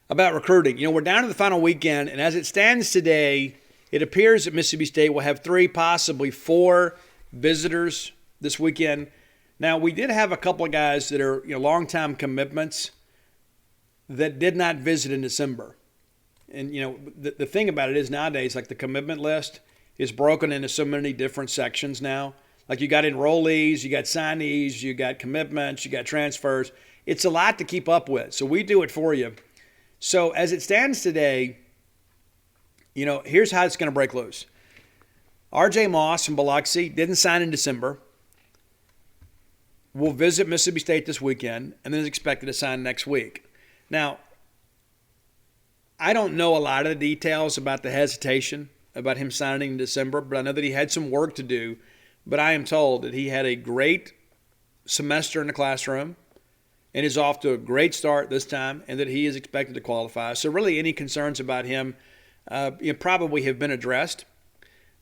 B: recruiting. We're down to the final weekend, and as it stands today, it appears that Mississippi State will have 3, possibly 4 visitors this weekend. Now, we did have a couple of guys that are long-time commitments that did not visit in December. And, the thing about it is nowadays, like the commitment list is broken into so many different sections now. Like you got enrollees, you got signees, you got commitments, you got transfers. It's a lot to keep up with. So we do it for you. So as it stands today, here's how it's going to break loose. R.J. Moss from Biloxi didn't sign in December. will visit Mississippi State this weekend and then is expected to sign next week. Now, I don't know a lot of the details about the hesitation about him signing in December, but I know that he had some work to do. But I am told that he had a great semester in the classroom and is off to a great start this time, and that he is expected to qualify. So really any concerns about him probably have been addressed.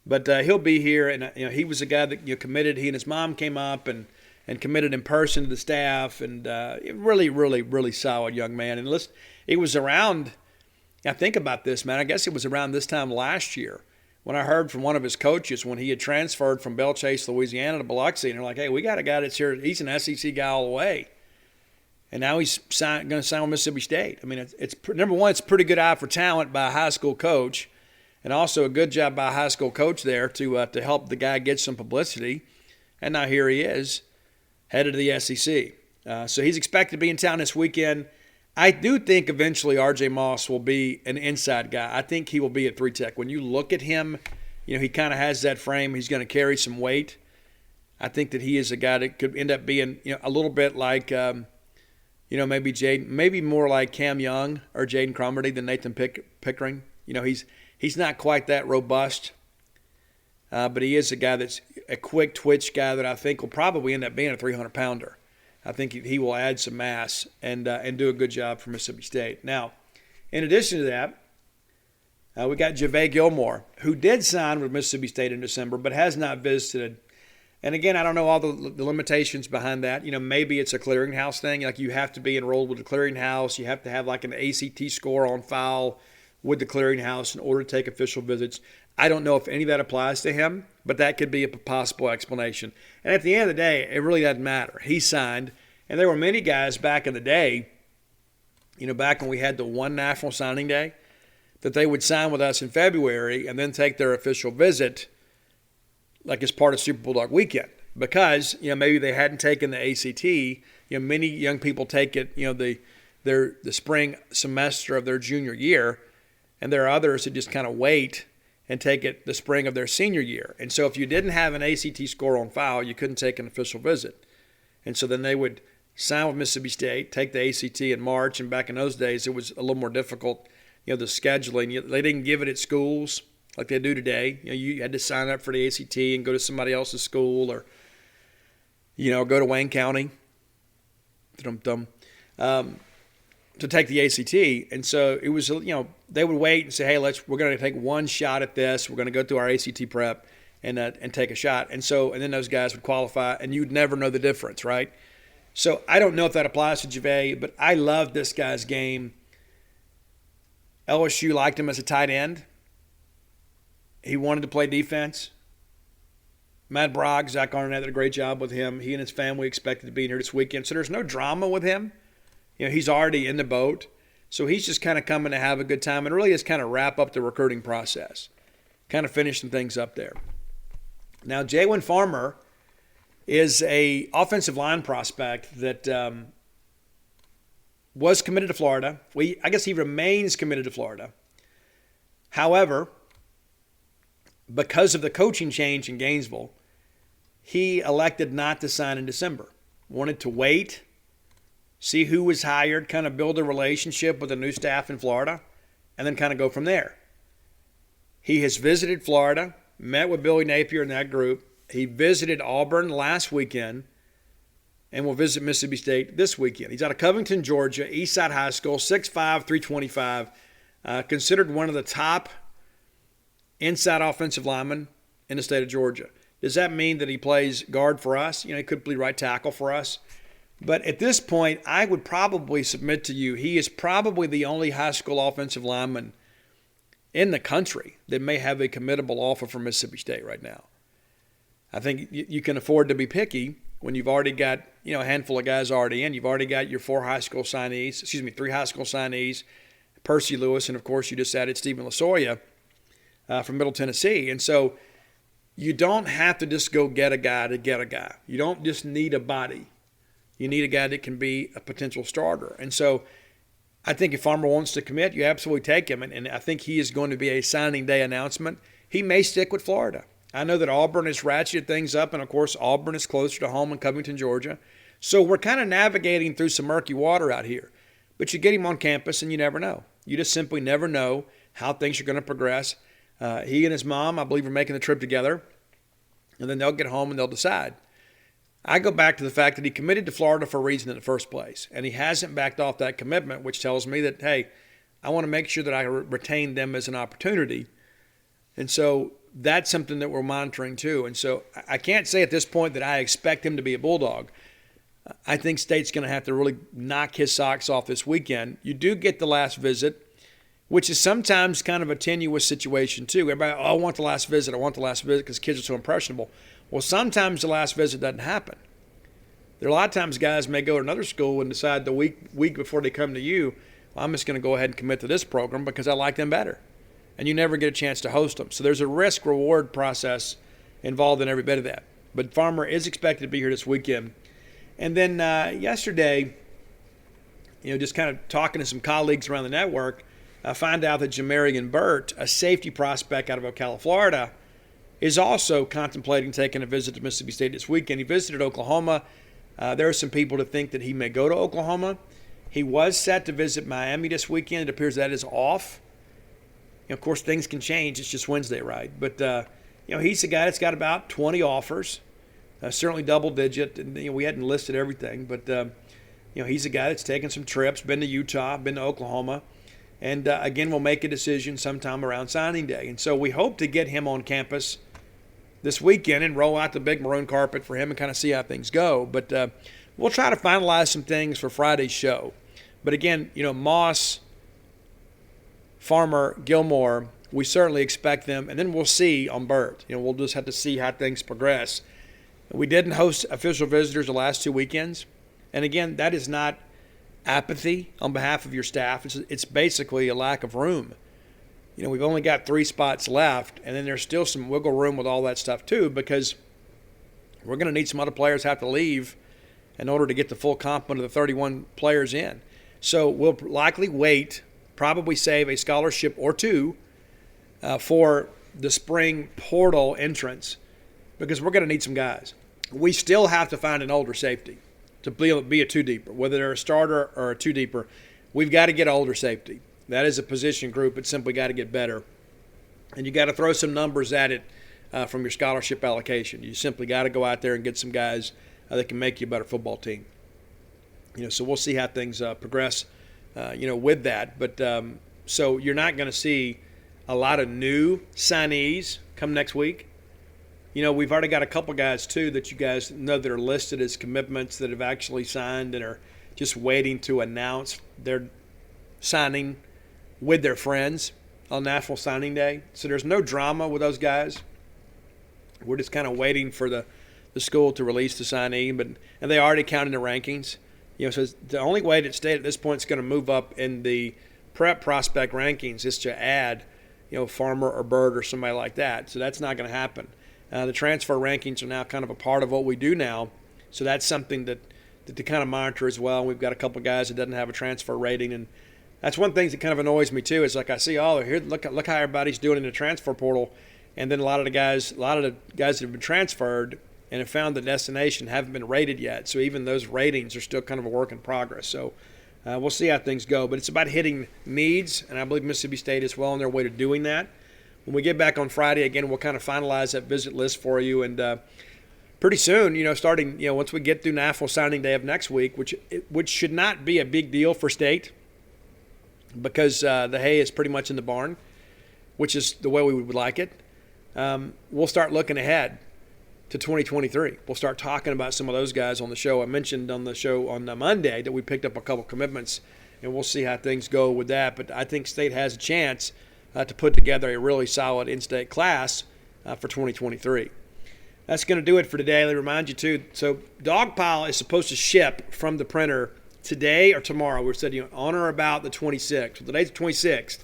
B: But he'll be here, and he was a guy that committed. He and his mom came up and committed in person to the staff, and really, really, really solid young man. And listen, it was around, I think about this, man, I guess it was around this time last year when I heard from one of his coaches when he had transferred from Belle Chase, Louisiana to Biloxi, and they're like, hey, we got a guy that's here. He's an SEC guy all the way. And now he's going to sign with Mississippi State. I mean, it's number one, it's a pretty good eye for talent by a high school coach, and also a good job by a high school coach there to help the guy get some publicity. And now here he is, headed to the SEC. So he's expected to be in town this weekend. I do think eventually R.J. Moss will be an inside guy. I think he will be at 3-tech. When you look at him, he kind of has that frame. He's going to carry some weight. I think that he is a guy that could end up being a little bit like maybe more like Cam Young or Jaden Cromartie than Nathan Pickering. He's not quite that robust, but he is a guy that's a quick twitch guy that I think will probably end up being a 300-pounder. I think he will add some mass and do a good job for Mississippi State. Now, in addition to that, we got Ja'Vay Gilmore, who did sign with Mississippi State in December but has not visited. And again, I don't know all the limitations behind that. Maybe it's a clearinghouse thing. Like you have to be enrolled with the clearinghouse. You have to have like an ACT score on file with the clearinghouse in order to take official visits. I don't know if any of that applies to him, but that could be a possible explanation. And at the end of the day, it really doesn't matter. He signed, and there were many guys back in the day, back when we had the one national signing day, that they would sign with us in February and then take their official visit like as part of Super Bulldog weekend, because maybe they hadn't taken the ACT. Many young people take it the spring semester of their junior year, and there are others that just kind of wait and take it the spring of their senior year. And so if you didn't have an ACT score on file, you couldn't take an official visit. And so then they would sign with Mississippi State, take the ACT in March, and back in those days it was a little more difficult, the scheduling. They didn't give it at schools like they do today. You had to sign up for the ACT and go to somebody else's school, or go to Wayne County to take the ACT. And so it was, they would wait and say, hey, we're going to take one shot at this. We're going to go through our ACT prep and take a shot. And then those guys would qualify, and you'd never know the difference, right? So I don't know if that applies to Ja'Vay, but I love this guy's game. LSU liked him as a tight end. He wanted to play defense. Matt Bragg, Zach Arnett did a great job with him. He and his family expected to be here this weekend. So there's no drama with him. He's already in the boat. So he's just kind of coming to have a good time and really just kind of wrap up the recruiting process, kind of finishing things up there. Now, Jaywen Farmer is a offensive line prospect that was committed to Florida. I guess he remains committed to Florida. However, because of the coaching change in Gainesville, he elected not to sign in December. Wanted to wait, see who was hired, kind of build a relationship with the new staff in Florida, and then kind of go from there. He has visited Florida, met with Billy Napier and that group. He visited Auburn last weekend and will visit Mississippi State this weekend. He's out of Covington, Georgia, Eastside High School, 6'5", 325, considered one of the top inside offensive lineman in the state of Georgia. Does that mean that he plays guard for us? He could play right tackle for us. But at this point, I would probably submit to you, he is probably the only high school offensive lineman in the country that may have a committable offer from Mississippi State right now. I think you can afford to be picky when you've already got, a handful of guys already in. You've already got your 3 high school signees, Percy Lewis, and of course you just added Stephen Lasoya from Middle Tennessee. And so you don't have to just go get a guy to get a guy. You don't just need a body. You need a guy that can be a potential starter. And so I think if Farmer wants to commit, you absolutely take him. And I think he is going to be a signing day announcement. He may stick with Florida. I know that Auburn has ratcheted things up, and of course Auburn is closer to home in Covington, Georgia. So we're kind of navigating through some murky water out here. But you get him on campus and you never know. You just simply never know how things are going to progress. He and his mom, I believe, are making the trip together. And then they'll get home and they'll decide. I go back to the fact that he committed to Florida for a reason in the first place. And he hasn't backed off that commitment, which tells me that, hey, I want to make sure that I retain them as an opportunity. And so that's something that we're monitoring too. And so I can't say at this point that I expect him to be a Bulldog. I think State's going to have to really knock his socks off this weekend. You do get the last visit, which is sometimes kind of a tenuous situation too. Everybody, I want the last visit because kids are so impressionable. Well, sometimes the last visit doesn't happen. There are a lot of times guys may go to another school and decide the week before they come to you, well, I'm just going to go ahead and commit to this program because I like them better. And you never get a chance to host them. So there's a risk-reward process involved in every bit of that. But Farmer is expected to be here this weekend. And then yesterday, just kind of talking to some colleagues around the network, I find out that Jamarian Burt, a safety prospect out of Ocala, Florida, is also contemplating taking a visit to Mississippi State this weekend. He visited Oklahoma. There are some people that think that he may go to Oklahoma. He was set to visit Miami this weekend. It appears that is off. Of course, things can change. It's just Wednesday, right? But, he's a guy that's got about 20 offers. Certainly double-digit, and we hadn't listed everything, but he's a guy that's taken some trips, been to Utah, been to Oklahoma, and again, we'll make a decision sometime around signing day. And so we hope to get him on campus this weekend and roll out the big maroon carpet for him and kind of see how things go. But we'll try to finalize some things for Friday's show. But again, Moss, Farmer, Gilmore, we certainly expect them, and then we'll see on Burt. We'll just have to see how things progress. We didn't host official visitors the last 2 weekends. And again, that is not apathy on behalf of your staff. It's basically a lack of room. We've only got 3 spots left, and then there's still some wiggle room with all that stuff too, because we're going to need some other players have to leave in order to get the full complement of the 31 players in. So we'll likely wait, probably save a scholarship or two for the spring portal entrance, because we're going to need some guys. We still have to find an older safety to be a two-deeper, whether they're a starter or a two-deeper. We've got to get an older safety. That is a position group. It's simply got to get better. And you got to throw some numbers at it from your scholarship allocation. You simply got to go out there and get some guys that can make you a better football team. So we'll see how things progress, with that. But so you're not going to see a lot of new signees come next week. We've already got a couple guys, too, that you guys know that are listed as commitments that have actually signed and are just waiting to announce their signing with their friends on National Signing Day. So there's no drama with those guys. We're just kind of waiting for the school to release the signee, and they already counted the rankings. So the only way that State at this point is going to move up in the prep prospect rankings is to add, Farmer or Bird or somebody like that. So that's not going to happen. The transfer rankings are now kind of a part of what we do now, so that's something that to kind of monitor as well. We've got a couple of guys that doesn't have a transfer rating, and that's one thing that kind of annoys me too. Is like I see, here, look how everybody's doing in the transfer portal, and then a lot of the guys that have been transferred and have found the destination haven't been rated yet. So even those ratings are still kind of a work in progress. So we'll see how things go, but it's about hitting needs, and I believe Mississippi State is well on their way to doing that. When we get back on Friday, again, we'll kind of finalize that visit list for you. And pretty soon, starting, once we get through National Signing Day of next week, which should not be a big deal for State because the hay is pretty much in the barn, which is the way we would like it. We'll start looking ahead to 2023. We'll start talking about some of those guys on the show. I mentioned on the show on Monday that we picked up a couple commitments, and we'll see how things go with that. But I think State has a chance to put together a really solid in-state class for 2023. That's going to do it for today. Let me remind you, too, so Dogpile is supposed to ship from the printer today or tomorrow. We said on or about the 26th. Today's the 26th,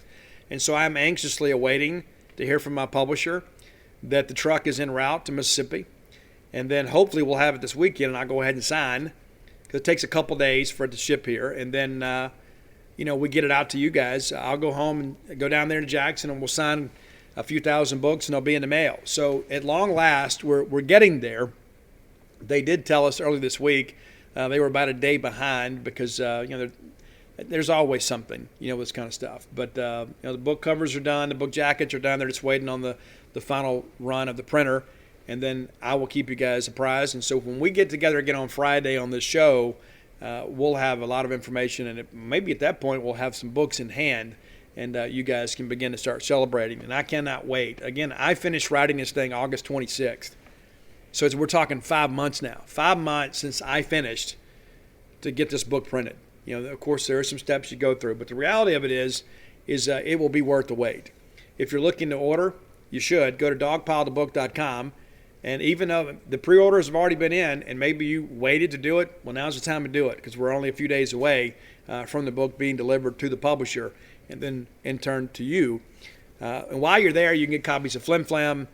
B: and so I'm anxiously awaiting to hear from my publisher that the truck is en route to Mississippi, and then hopefully we'll have it this weekend, and I'll go ahead and sign because it takes a couple days for it to ship here, and then we get it out to you guys. I'll go home and go down there to Jackson, and we'll sign a few thousand books, and they'll be in the mail. So at long last, we're getting there. They did tell us early this week they were about a day behind because there's always something, this kind of stuff. But the book covers are done, the book jackets are done. They're just waiting on the final run of the printer, and then I will keep you guys apprised. And so when we get together again on Friday on this show, we'll have a lot of information, and maybe at that point we'll have some books in hand, and you guys can begin to start celebrating. And I cannot wait. Again, I finished writing this thing August 26th. So we're talking 5 months now. 5 months since I finished to get this book printed. Of course, there are some steps you go through, but the reality of it is it will be worth the wait. If you're looking to order, you should go to dogpiletobook.com. And even though the pre-orders have already been in, and maybe you waited to do it, well, now's the time to do it because we're only a few days away from the book being delivered to the publisher and then in turn to you. And while you're there, you can get copies of Flim Flam,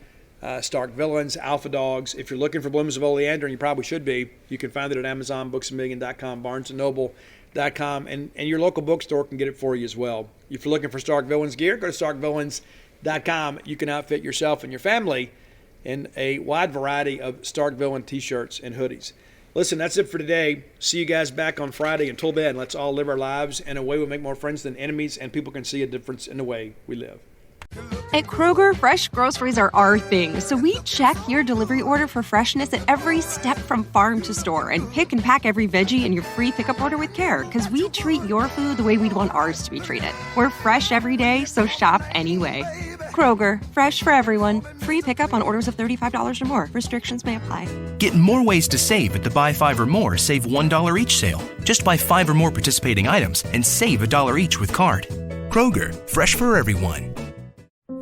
B: Stark Villains, Alpha Dogs. If you're looking for Blooms of Oleander, and you probably should be, you can find it at Amazon, BooksAMillion.com, BarnesandNoble.com, and your local bookstore can get it for you as well. If you're looking for Stark Villains gear, go to StarkVillains.com. You can outfit yourself and your family in a wide variety of Stark Villain t-shirts and hoodies. Listen, that's it for today. See you guys back on Friday. Until then, let's all live our lives in a way we make more friends than enemies, and people can see a difference in the way we live.
C: At Kroger, fresh groceries are our thing, so we check your delivery order for freshness at every step from farm to store and pick and pack every veggie in your free pickup order with care, because we treat your food the way we'd want ours to be treated. We're fresh every day, so shop anyway. Kroger, fresh for everyone. Free pickup on orders of $35 or more. Restrictions may apply.
D: Get more ways to save at the Buy 5 or More Save $1 each sale. Just buy 5 or more participating items and save $1 each with card. Kroger, fresh for everyone.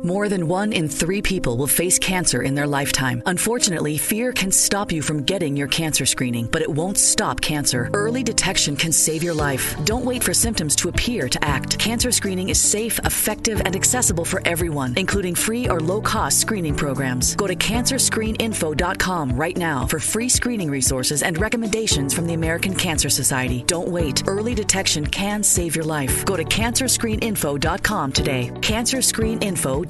A: More than 1 in 3 people will face cancer in their lifetime. Unfortunately, fear can stop you from getting your cancer screening, but it won't stop cancer. Early detection can save your life. Don't wait for symptoms to appear to act. Cancer screening is safe, effective, and accessible for everyone, including free or low-cost screening programs. Go to cancerscreeninfo.com right now for free screening resources and recommendations from the American Cancer Society. Don't wait. Early detection can save your life. Go to cancerscreeninfo.com today. cancerscreeninfo.com.